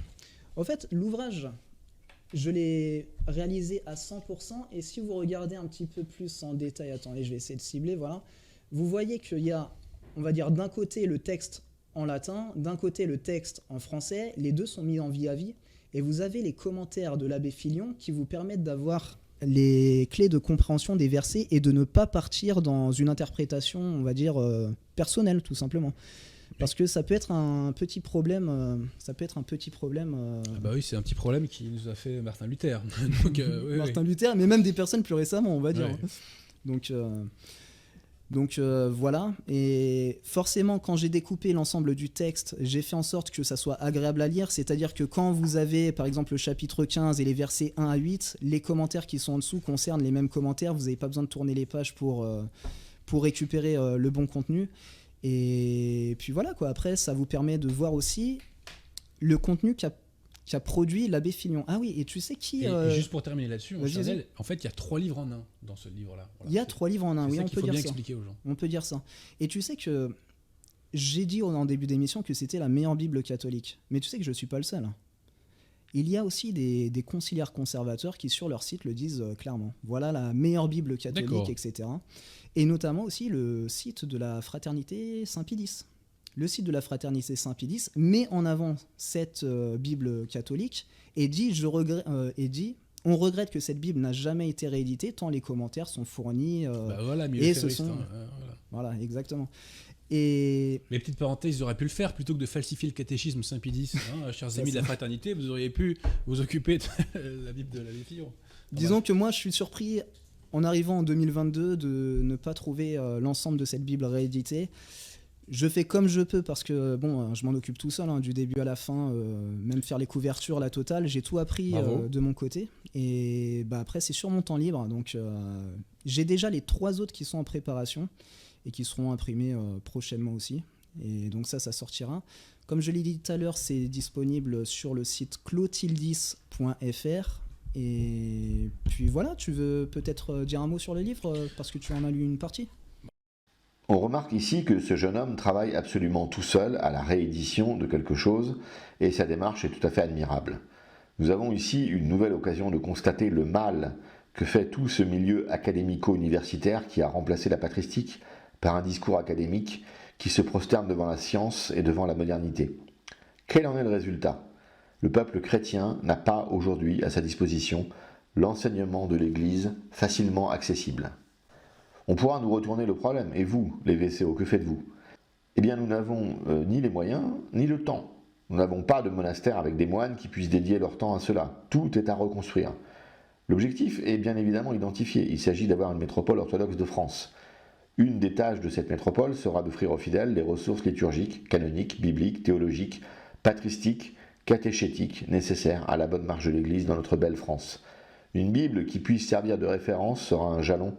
En fait, l'ouvrage, je l'ai réalisé à 100%, et si vous regardez un petit peu plus en détail, attendez, je vais essayer de cibler, voilà. Vous voyez qu'il y a, on va dire, d'un côté le texte en latin, d'un côté le texte en français, les deux sont mis en vis-à-vis, et vous avez les commentaires de l'abbé Filion qui vous permettent d'avoir les clés de compréhension des versets et de ne pas partir dans une interprétation, on va dire, personnelle, tout simplement. Parce que ça peut être un petit problème. Ah bah oui, c'est un petit problème qui nous a fait Martin Luther. Donc, Martin Luther, mais même des personnes plus récemment, on va dire. Ouais. Donc voilà, et forcément quand j'ai découpé l'ensemble du texte, j'ai fait en sorte que ça soit agréable à lire, c'est-à-dire que quand vous avez par exemple le chapitre 15 et les versets 1 à 8, les commentaires qui sont en dessous concernent les mêmes commentaires, vous n'avez pas besoin de tourner les pages pour récupérer le bon contenu. Et puis voilà quoi, après ça vous permet de voir aussi le contenu qu'a produit l'abbé Filion. Ah oui, et tu sais qui... Et juste pour terminer là-dessus, en fait il y a 3 livres en un dans ce livre-là. Voilà, il y a 3 livres en un, oui, on peut dire ça. Expliquer aux gens. On peut dire ça. Et tu sais que j'ai dit en début d'émission que c'était la meilleure Bible catholique. Mais tu sais que je ne suis pas le seul. Il y a aussi des conciliaires conservateurs qui sur leur site le disent clairement. Voilà la meilleure Bible catholique, etc. Et notamment aussi le site de la Fraternité Saint-Pie-X. Le site de la Fraternité Saint-Pie-X met en avant cette Bible catholique et dit on regrette que cette Bible n'a jamais été rééditée tant les commentaires sont fournis et ce sont voilà exactement. Et les petites parenthèses, ils auraient pu le faire plutôt que de falsifier le catéchisme Saint-Pie-X. Chers amis de la fraternité, vous auriez pu vous occuper de la Bible de l'abbé Filion. Disons que moi je suis surpris en arrivant en 2022 de ne pas trouver l'ensemble de cette Bible rééditée. Je fais comme je peux parce que bon, je m'en occupe tout seul, du début à la fin, même faire les couvertures, la totale, j'ai tout appris de mon côté. Et après, c'est sur mon temps libre, donc j'ai déjà les 3 autres qui sont en préparation et qui seront imprimés prochainement aussi. Et donc ça sortira. Comme je l'ai dit tout à l'heure, c'est disponible sur le site clotildis.fr. Et puis voilà, tu veux peut-être dire un mot sur le livre parce que tu en as lu une partie ? On remarque ici que ce jeune homme travaille absolument tout seul à la réédition de quelque chose, et sa démarche est tout à fait admirable. Nous avons ici une nouvelle occasion de constater le mal que fait tout ce milieu académico-universitaire qui a remplacé la patristique par un discours académique qui se prosterne devant la science et devant la modernité. Quel en est le résultat ? Le peuple chrétien n'a pas aujourd'hui à sa disposition l'enseignement de l'Église facilement accessible. On pourra nous retourner le problème. Et vous, les VCO, que faites-vous ? Eh bien, nous n'avons ni les moyens, ni le temps. Nous n'avons pas de monastère avec des moines qui puissent dédier leur temps à cela. Tout est à reconstruire. L'objectif est bien évidemment identifié. Il s'agit d'avoir une métropole orthodoxe de France. Une des tâches de cette métropole sera d'offrir aux fidèles les ressources liturgiques, canoniques, bibliques, théologiques, patristiques, catéchétiques nécessaires à la bonne marche de l'Église dans notre belle France. Une Bible qui puisse servir de référence sera un jalon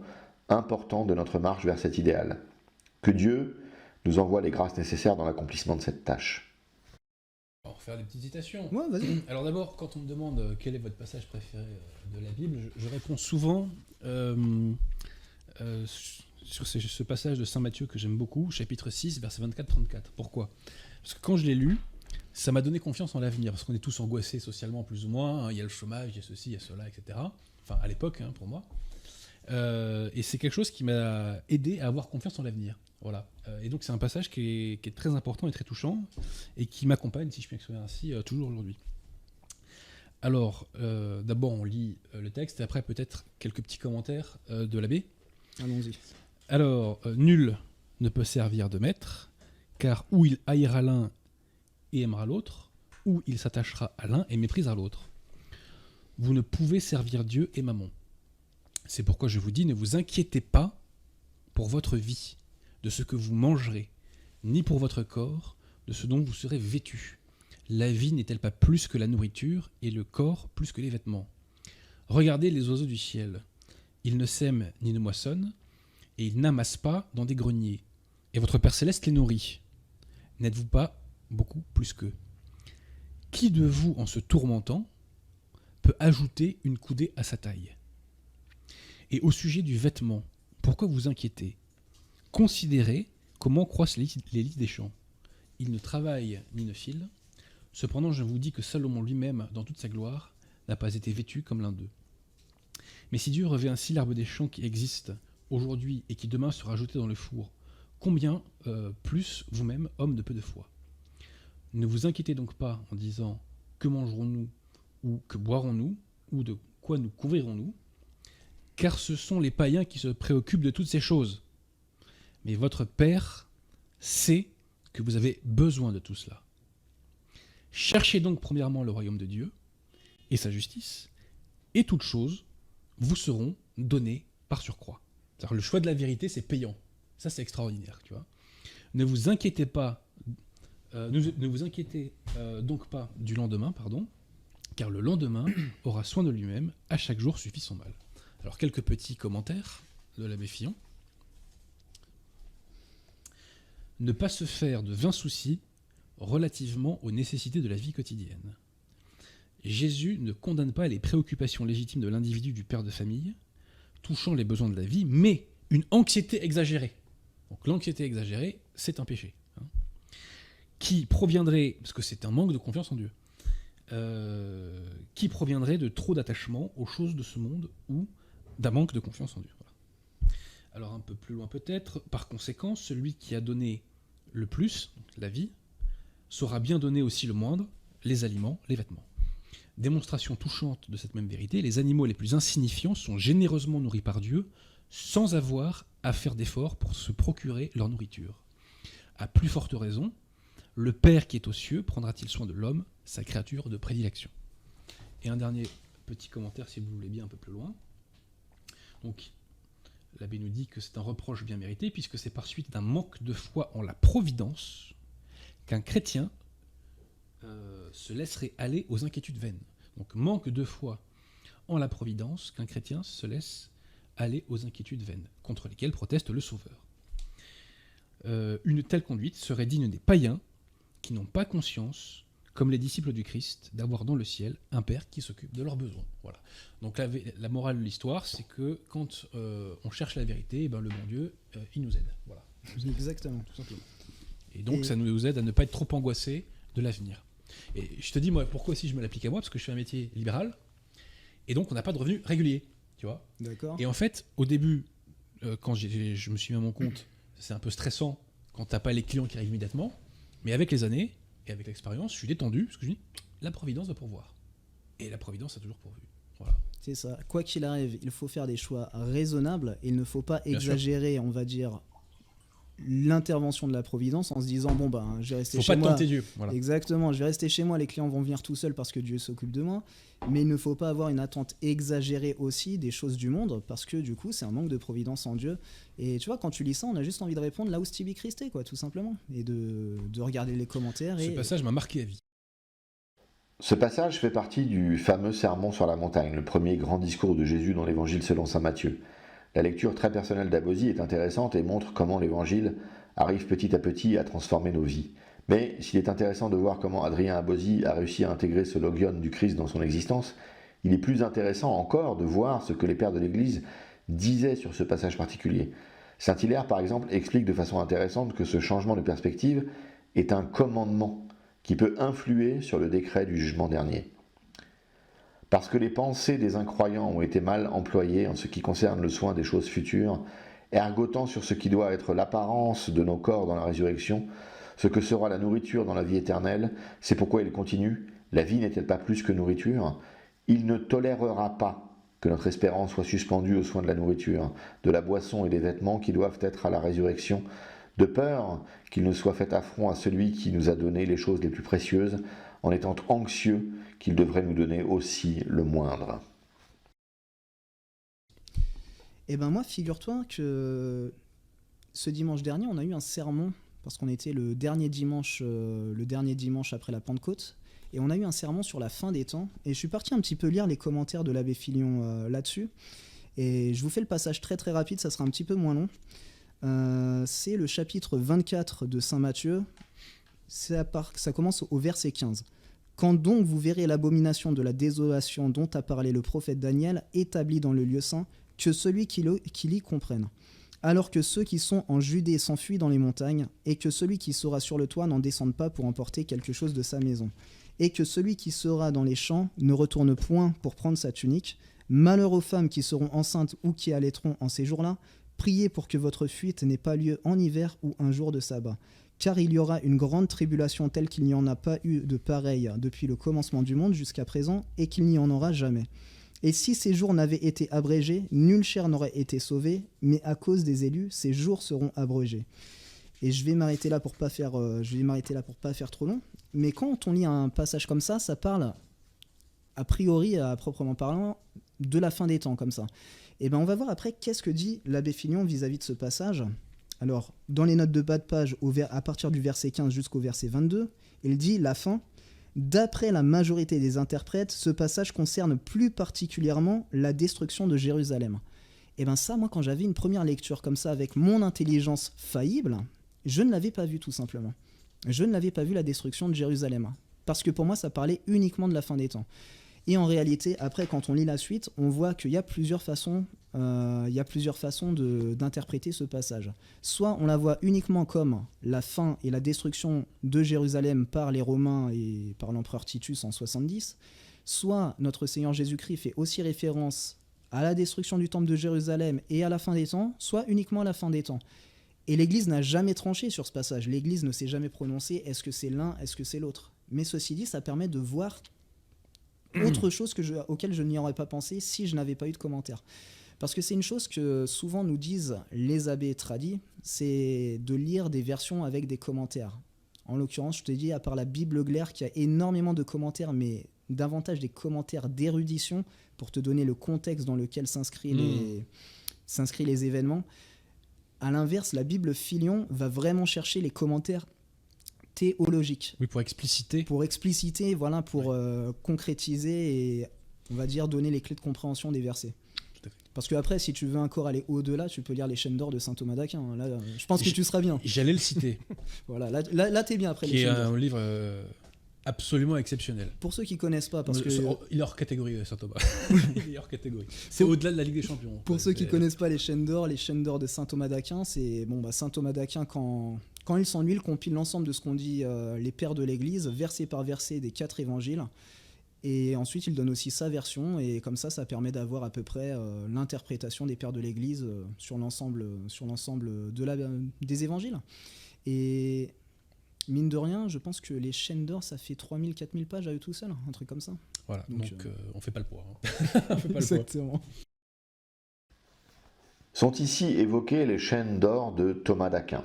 important de notre marche vers cet idéal. Que Dieu nous envoie les grâces nécessaires dans l'accomplissement de cette tâche. On va faire des petites citations. Ouais, vas-y. Alors d'abord, quand on me demande quel est votre passage préféré de la Bible, je réponds souvent sur ce passage de Saint Matthieu que j'aime beaucoup, chapitre 6, verset 24-34. Pourquoi ? Parce que quand je l'ai lu, ça m'a donné confiance en l'avenir, parce qu'on est tous angoissés socialement plus ou moins, il y a le chômage, il y a ceci, il y a cela, etc. Enfin, à l'époque, pour moi. Et c'est quelque chose qui m'a aidé à avoir confiance en l'avenir. Voilà. Et donc c'est un passage qui est très important et très touchant, et qui m'accompagne, si je puis m'exprimer ainsi, toujours aujourd'hui. Alors, d'abord on lit le texte, et après peut-être quelques petits commentaires de l'abbé. Allons-y. Alors, nul ne peut servir de maître, car ou il haïra l'un et aimera l'autre, ou il s'attachera à l'un et méprisera l'autre. Vous ne pouvez servir Dieu et Mammon. C'est pourquoi je vous dis, ne vous inquiétez pas pour votre vie, de ce que vous mangerez, ni pour votre corps, de ce dont vous serez vêtus. La vie n'est-elle pas plus que la nourriture, et le corps plus que les vêtements ? Regardez les oiseaux du ciel. Ils ne sèment ni ne moissonnent, et ils n'amassent pas dans des greniers. Et votre Père Céleste les nourrit. N'êtes-vous pas beaucoup plus qu'eux ? Qui de vous, en se tourmentant, peut ajouter une coudée à sa taille ? Et au sujet du vêtement, pourquoi vous inquiétez ? Considérez comment croissent les lys des champs. Ils ne travaillent ni ne filent. Cependant, je vous dis que Salomon lui-même, dans toute sa gloire, n'a pas été vêtu comme l'un d'eux. Mais si Dieu revêt ainsi l'herbe des champs qui existe aujourd'hui et qui demain sera jeté dans le four, combien plus vous-même, hommes de peu de foi ? Ne vous inquiétez donc pas en disant « Que mangerons-nous » ou « Que boirons-nous » ou « De quoi nous couvrirons-nous » car ce sont les païens qui se préoccupent de toutes ces choses. Mais votre Père sait que vous avez besoin de tout cela. Cherchez donc premièrement le royaume de Dieu et sa justice, et toutes choses vous seront données par surcroît. C'est-à-dire, le choix de la vérité, c'est payant. Ça, c'est extraordinaire, tu vois. Ne vous inquiétez pas, donc pas du lendemain, car le lendemain aura soin de lui-même, à chaque jour suffit son mal. Alors, quelques petits commentaires de l'abbé Fillon. Ne pas se faire de vains soucis relativement aux nécessités de la vie quotidienne. Jésus ne condamne pas les préoccupations légitimes de l'individu du père de famille, touchant les besoins de la vie, mais une anxiété exagérée. Donc l'anxiété exagérée, c'est un péché. Qui proviendrait, parce que c'est un manque de confiance en Dieu, qui proviendrait de trop d'attachement aux choses de ce monde ou d'un manque de confiance en Dieu. Voilà. Alors un peu plus loin peut-être, par conséquent, celui qui a donné le plus, donc la vie, saura bien donner aussi le moindre, les aliments, les vêtements. Démonstration touchante de cette même vérité, les animaux les plus insignifiants sont généreusement nourris par Dieu sans avoir à faire d'efforts pour se procurer leur nourriture. À plus forte raison, le Père qui est aux cieux prendra-t-il soin de l'homme, sa créature de prédilection. Et un dernier petit commentaire, si vous voulez bien, un peu plus loin. Donc, l'abbé nous dit que c'est un reproche bien mérité, puisque c'est par suite d'un manque de foi en la providence qu'un chrétien se laisserait aller aux inquiétudes vaines. Donc, manque de foi en la providence qu'un chrétien se laisse aller aux inquiétudes vaines, contre lesquelles proteste le Sauveur. Une telle conduite serait digne des païens qui n'ont pas conscience, comme les disciples du Christ, d'avoir dans le ciel un Père qui s'occupe de leurs besoins. Voilà. Donc la morale de l'histoire, c'est que quand on cherche la vérité, le bon Dieu, il nous aide. Voilà. Exactement, tout simplement. Et donc, Et- ça nous aide à ne pas être trop angoissé de l'avenir. Et je te dis, moi, pourquoi aussi je me l'applique à moi, parce que je fais un métier libéral, et donc on n'a pas de revenus réguliers, tu vois. D'accord. Et en fait, au début, quand je me suis mis à mon compte, c'est un peu stressant quand t'as pas les clients qui arrivent immédiatement, mais avec les années et avec l'expérience, je suis détendu, parce que je me dis, la Providence va pourvoir. Et la Providence a toujours pourvu. Voilà. C'est ça. Quoi qu'il arrive, il faut faire des choix raisonnables et il ne faut pas Bien sûr. exagérer, on va dire, l'intervention de la Providence en se disant bon ben je vais rester Faut chez pas moi. tenter Dieu. Voilà. Exactement, je vais rester chez moi, les clients vont venir tout seuls parce que Dieu s'occupe de moi. Mais il ne faut pas avoir une attente exagérée aussi des choses du monde parce que du coup c'est un manque de providence en Dieu. Et tu vois, quand tu lis ça, on a juste envie de répondre là où Stevie Christé, quoi, tout simplement. Et de regarder les commentaires. Ce Et passage m'a marqué à vie. Ce passage fait partie du fameux Sermon sur la montagne, le premier grand discours de Jésus dans l'Évangile selon saint Matthieu. La lecture très personnelle d'Abosi est intéressante et montre comment l'Évangile arrive petit à petit à transformer nos vies. Mais s'il est intéressant de voir comment Adrien Abosi a réussi à intégrer ce logion du Christ dans son existence, il est plus intéressant encore de voir ce que les pères de l'Église disaient sur ce passage particulier. Saint Hilaire, par exemple, explique de façon intéressante que ce changement de perspective est un commandement qui peut influer sur le décret du jugement dernier. Parce que les pensées des incroyants ont été mal employées en ce qui concerne le soin des choses futures, ergotant sur ce qui doit être l'apparence de nos corps dans la résurrection, ce que sera la nourriture dans la vie éternelle, c'est pourquoi il continue, la vie n'est-elle pas plus que nourriture ? Il ne tolérera pas que notre espérance soit suspendue aux soins de la nourriture, de la boisson et des vêtements qui doivent être à la résurrection, de peur qu'il ne soit fait affront à celui qui nous a donné les choses les plus précieuses, en étant anxieux qu'il devrait nous donner aussi le moindre. Eh ben moi, figure-toi que ce dimanche dernier, on a eu un sermon, parce qu'on était le dernier dimanche après la Pentecôte, et on a eu un sermon sur la fin des temps, et je suis parti un petit peu lire les commentaires de l'abbé Filion là-dessus, et je vous fais le passage très très rapide, ça sera un petit peu moins long. C'est le chapitre 24 de Saint Matthieu, ça commence au verset 15. Quand donc vous verrez l'abomination de la désolation dont a parlé le prophète Daniel établie dans le lieu saint, que celui qui l'y comprenne. Alors que ceux qui sont en Judée s'enfuient dans les montagnes, et que celui qui sera sur le toit n'en descende pas pour emporter quelque chose de sa maison, et que celui qui sera dans les champs ne retourne point pour prendre sa tunique. Malheur aux femmes qui seront enceintes ou qui allaiteront en ces jours-là. Priez pour que votre fuite n'ait pas lieu en hiver ou un jour de sabbat. Car il y aura une grande tribulation telle qu'il n'y en a pas eu de pareille depuis le commencement du monde jusqu'à présent, et qu'il n'y en aura jamais. Et si ces jours n'avaient été abrégés, nulle chair n'aurait été sauvée, mais à cause des élus, ces jours seront abrégés. Et je vais m'arrêter là pour pas faire trop long. Mais quand on lit un passage comme ça parle, a priori, à proprement parlant, de la fin des temps, comme ça. Et ben on va voir après qu'est-ce que dit l'abbé Filion vis-à-vis de ce passage. Alors, dans les notes de bas de page, à partir du verset 15 jusqu'au verset 22, il dit la fin. D'après la majorité des interprètes, ce passage concerne plus particulièrement la destruction de Jérusalem. Et bien ça, moi, quand j'avais une première lecture comme ça, avec mon intelligence faillible, je ne l'avais pas vu tout simplement. Je ne l'avais pas vu, la destruction de Jérusalem. Parce que pour moi, ça parlait uniquement de la fin des temps. Et en réalité, après, quand on lit la suite, on voit qu'il y a plusieurs façons, d'interpréter ce passage. Soit on la voit uniquement comme la fin et la destruction de Jérusalem par les Romains et par l'empereur Titus en 70, soit notre Seigneur Jésus-Christ fait aussi référence à la destruction du temple de Jérusalem et à la fin des temps, soit uniquement à la fin des temps. Et l'Église n'a jamais tranché sur ce passage. L'Église ne s'est jamais prononcée, est-ce que c'est l'un, est-ce que c'est l'autre. Mais ceci dit, ça permet de voir autre chose auquel je n'y aurais pas pensé si je n'avais pas eu de commentaires. Parce que c'est une chose que souvent nous disent les abbés tradis, c'est de lire des versions avec des commentaires. En l'occurrence, je te dis, à part la Bible Glaire qui a énormément de commentaires, mais davantage des commentaires d'érudition pour te donner le contexte dans lequel s'inscrivent les événements. À l'inverse, la Bible Filion va vraiment chercher les commentaires théologiques. Oui, pour expliciter. Pour expliciter, voilà, pour concrétiser et, on va dire, donner les clés de compréhension des versets. Tout à fait. Parce que après, si tu veux encore aller au-delà, tu peux lire les chaînes d'or de saint Thomas d'Aquin. Là, je pense que tu seras bien. J'allais le citer. Voilà, là t'es bien après qui les est chaînes d'or. un livre absolument exceptionnel. Pour ceux qui connaissent pas, parce que Il est hors catégorie, Saint-Thomas. Il est hors catégorie. C'est au-delà de la Ligue des Champions. pour ceux qui connaissent pas les chaînes d'or de Saint Thomas d'Aquin, c'est Saint Thomas d'Aquin quand il s'ennuie, il compile l'ensemble de ce qu'on dit les pères de l'Église, verset par verset des 4 évangiles. Et ensuite, il donne aussi sa version, et comme ça permet d'avoir à peu près l'interprétation des pères de l'Église sur l'ensemble des évangiles. Et mine de rien, je pense que les chaînes d'or, ça fait 3000-4000 pages à eux tout seuls, un truc comme ça. Voilà, donc on fait pas le poids. Hein. On fait pas exactement. Sont ici évoquées les chaînes d'or de Thomas d'Aquin.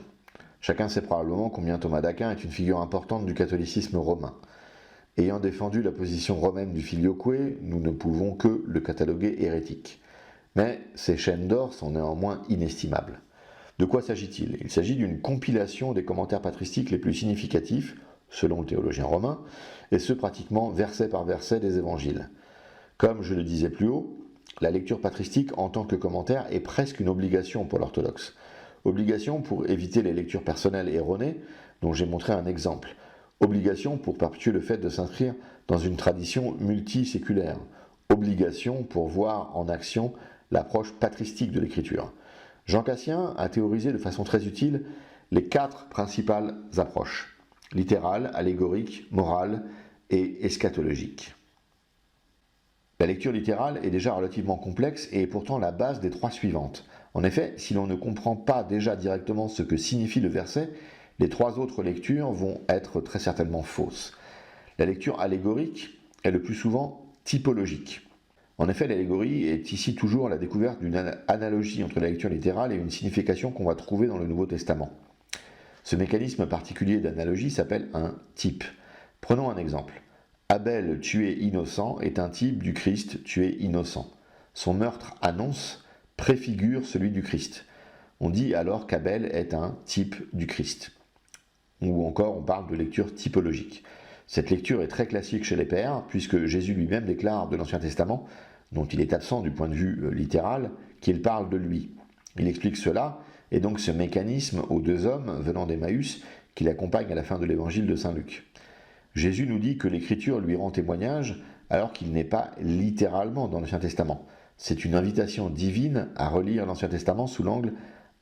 Chacun sait probablement combien Thomas d'Aquin est une figure importante du catholicisme romain. Ayant défendu la position romaine du filioque, nous ne pouvons que le cataloguer hérétique. Mais ces chaînes d'or sont néanmoins inestimables. De quoi s'agit-il? Il s'agit d'une compilation des commentaires patristiques les plus significatifs, selon le théologien romain, et ce pratiquement verset par verset des évangiles. Comme je le disais plus haut, la lecture patristique en tant que commentaire est presque une obligation pour l'orthodoxe. Obligation pour éviter les lectures personnelles erronées, dont j'ai montré un exemple. Obligation pour perpétuer le fait de s'inscrire dans une tradition multiséculaire. Obligation pour voir en action l'approche patristique de l'écriture. Jean Cassien a théorisé de façon très utile les 4 principales approches: littérale, allégorique, morale et eschatologique. La lecture littérale est déjà relativement complexe et est pourtant la base des 3 suivantes. En effet, si l'on ne comprend pas déjà directement ce que signifie le verset, les 3 autres lectures vont être très certainement fausses. La lecture allégorique est le plus souvent typologique. En effet, l'allégorie est ici toujours la découverte d'une analogie entre la lecture littérale et une signification qu'on va trouver dans le Nouveau Testament. Ce mécanisme particulier d'analogie s'appelle un type. Prenons un exemple. Abel tué innocent est un type du Christ tué innocent. Son meurtre annonce, préfigure celui du Christ. On dit alors qu'Abel est un type du Christ. Ou encore on parle de lecture typologique. Cette lecture est très classique chez les pères, puisque Jésus lui-même déclare de l'Ancien Testament, dont il est absent du point de vue littéral, qu'il parle de lui. Il explique cela, et donc ce mécanisme aux 2 hommes venant d'Emmaüs qui l'accompagnent à la fin de l'évangile de Saint Luc. Jésus nous dit que l'Écriture lui rend témoignage alors qu'il n'est pas littéralement dans l'Ancien Testament. C'est une invitation divine à relire l'Ancien Testament sous l'angle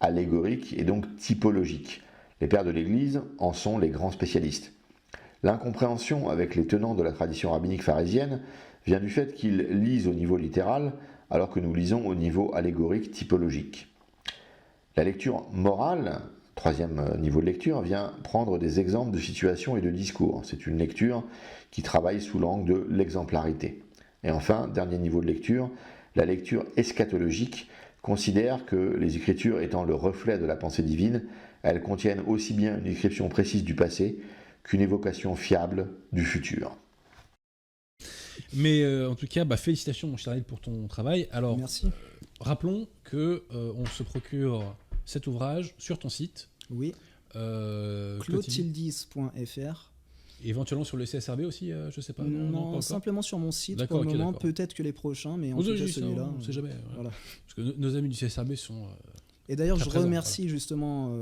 allégorique et donc typologique. Les pères de l'Église en sont les grands spécialistes. L'incompréhension avec les tenants de la tradition rabbinique pharisienne vient du fait qu'ils lisent au niveau littéral alors que nous lisons au niveau allégorique typologique. La lecture morale, 3e niveau de lecture, vient prendre des exemples de situations et de discours. C'est une lecture qui travaille sous l'angle de l'exemplarité. Et enfin, dernier niveau de lecture, la lecture eschatologique considère que les Écritures étant le reflet de la pensée divine, elles contiennent aussi bien une description précise du passé qu'une évocation fiable du futur. Mais en tout cas, félicitations mon cher Daniel pour ton travail. Alors, merci. Rappelons que on se procure cet ouvrage sur ton site. Oui. Clotildis.fr. Éventuellement sur le CSRB aussi, je sais pas. Non, pas simplement sur mon site d'accord, pour le moment. d'accord. Peut-être que les prochains, mais en tout cas celui-là. On sait jamais. Voilà. Parce que nos amis du CSRB sont. Et d'ailleurs, je présents, remercie justement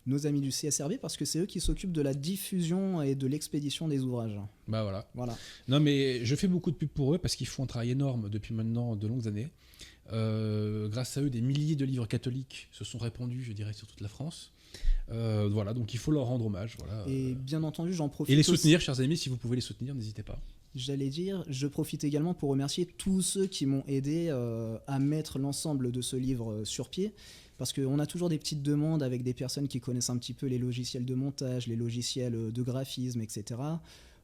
nos amis du CSRB parce que c'est eux qui s'occupent de la diffusion et de l'expédition des ouvrages. Bah voilà. Voilà. Non mais je fais beaucoup de pub pour eux parce qu'ils font un travail énorme depuis maintenant de longues années. Grâce à eux, des milliers de livres catholiques se sont répandus, je dirais, sur toute la France. Voilà, donc il faut leur rendre hommage. Voilà. Et bien entendu, j'en profite. Et les soutenir, chers amis, si vous pouvez les soutenir, n'hésitez pas. J'allais dire, je profite également pour remercier tous ceux qui m'ont aidé à mettre l'ensemble de ce livre sur pied. Parce qu'on a toujours des petites demandes avec des personnes qui connaissent un petit peu les logiciels de montage, les logiciels de graphisme, etc.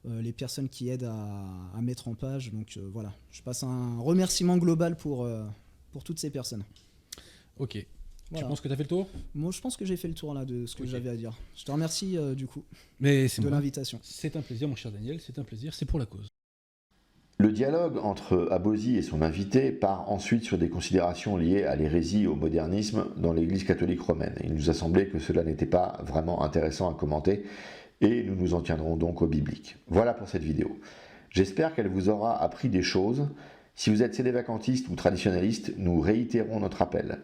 Les personnes qui aident à mettre en page. Donc voilà, je passe un remerciement global pour toutes ces personnes. Ok. Voilà. Tu penses que tu as fait le tour? Moi, je pense que j'ai fait le tour là de ce que j'avais à dire. Je te remercie du coup de l'invitation. C'est un plaisir, mon cher Daniel, c'est un plaisir, c'est pour la cause. Le dialogue entre Abosi et son invité part ensuite sur des considérations liées à l'hérésie et au modernisme dans l'Église catholique romaine. Il nous a semblé que cela n'était pas vraiment intéressant à commenter et nous nous en tiendrons donc au biblique. Voilà pour cette vidéo. J'espère qu'elle vous aura appris des choses. Si vous êtes sédévacantiste ou traditionnaliste, nous réitérons notre appel.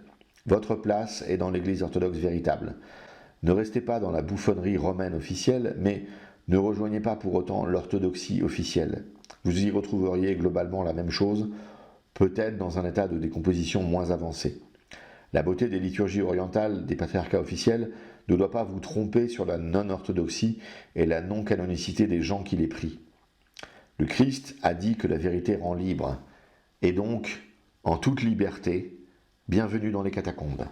Votre place est dans l'Église orthodoxe véritable. Ne restez pas dans la bouffonnerie romaine officielle, mais Ne rejoignez pas pour autant l'orthodoxie officielle. Vous y retrouveriez globalement la même chose, peut-être dans un état de décomposition moins avancé. La beauté des liturgies orientales des patriarcats officiels ne doit pas vous tromper sur la non-orthodoxie et la non-canonicité des gens qui les prient. Le Christ a dit que la vérité rend libre, et donc, en toute liberté, bienvenue dans les catacombes.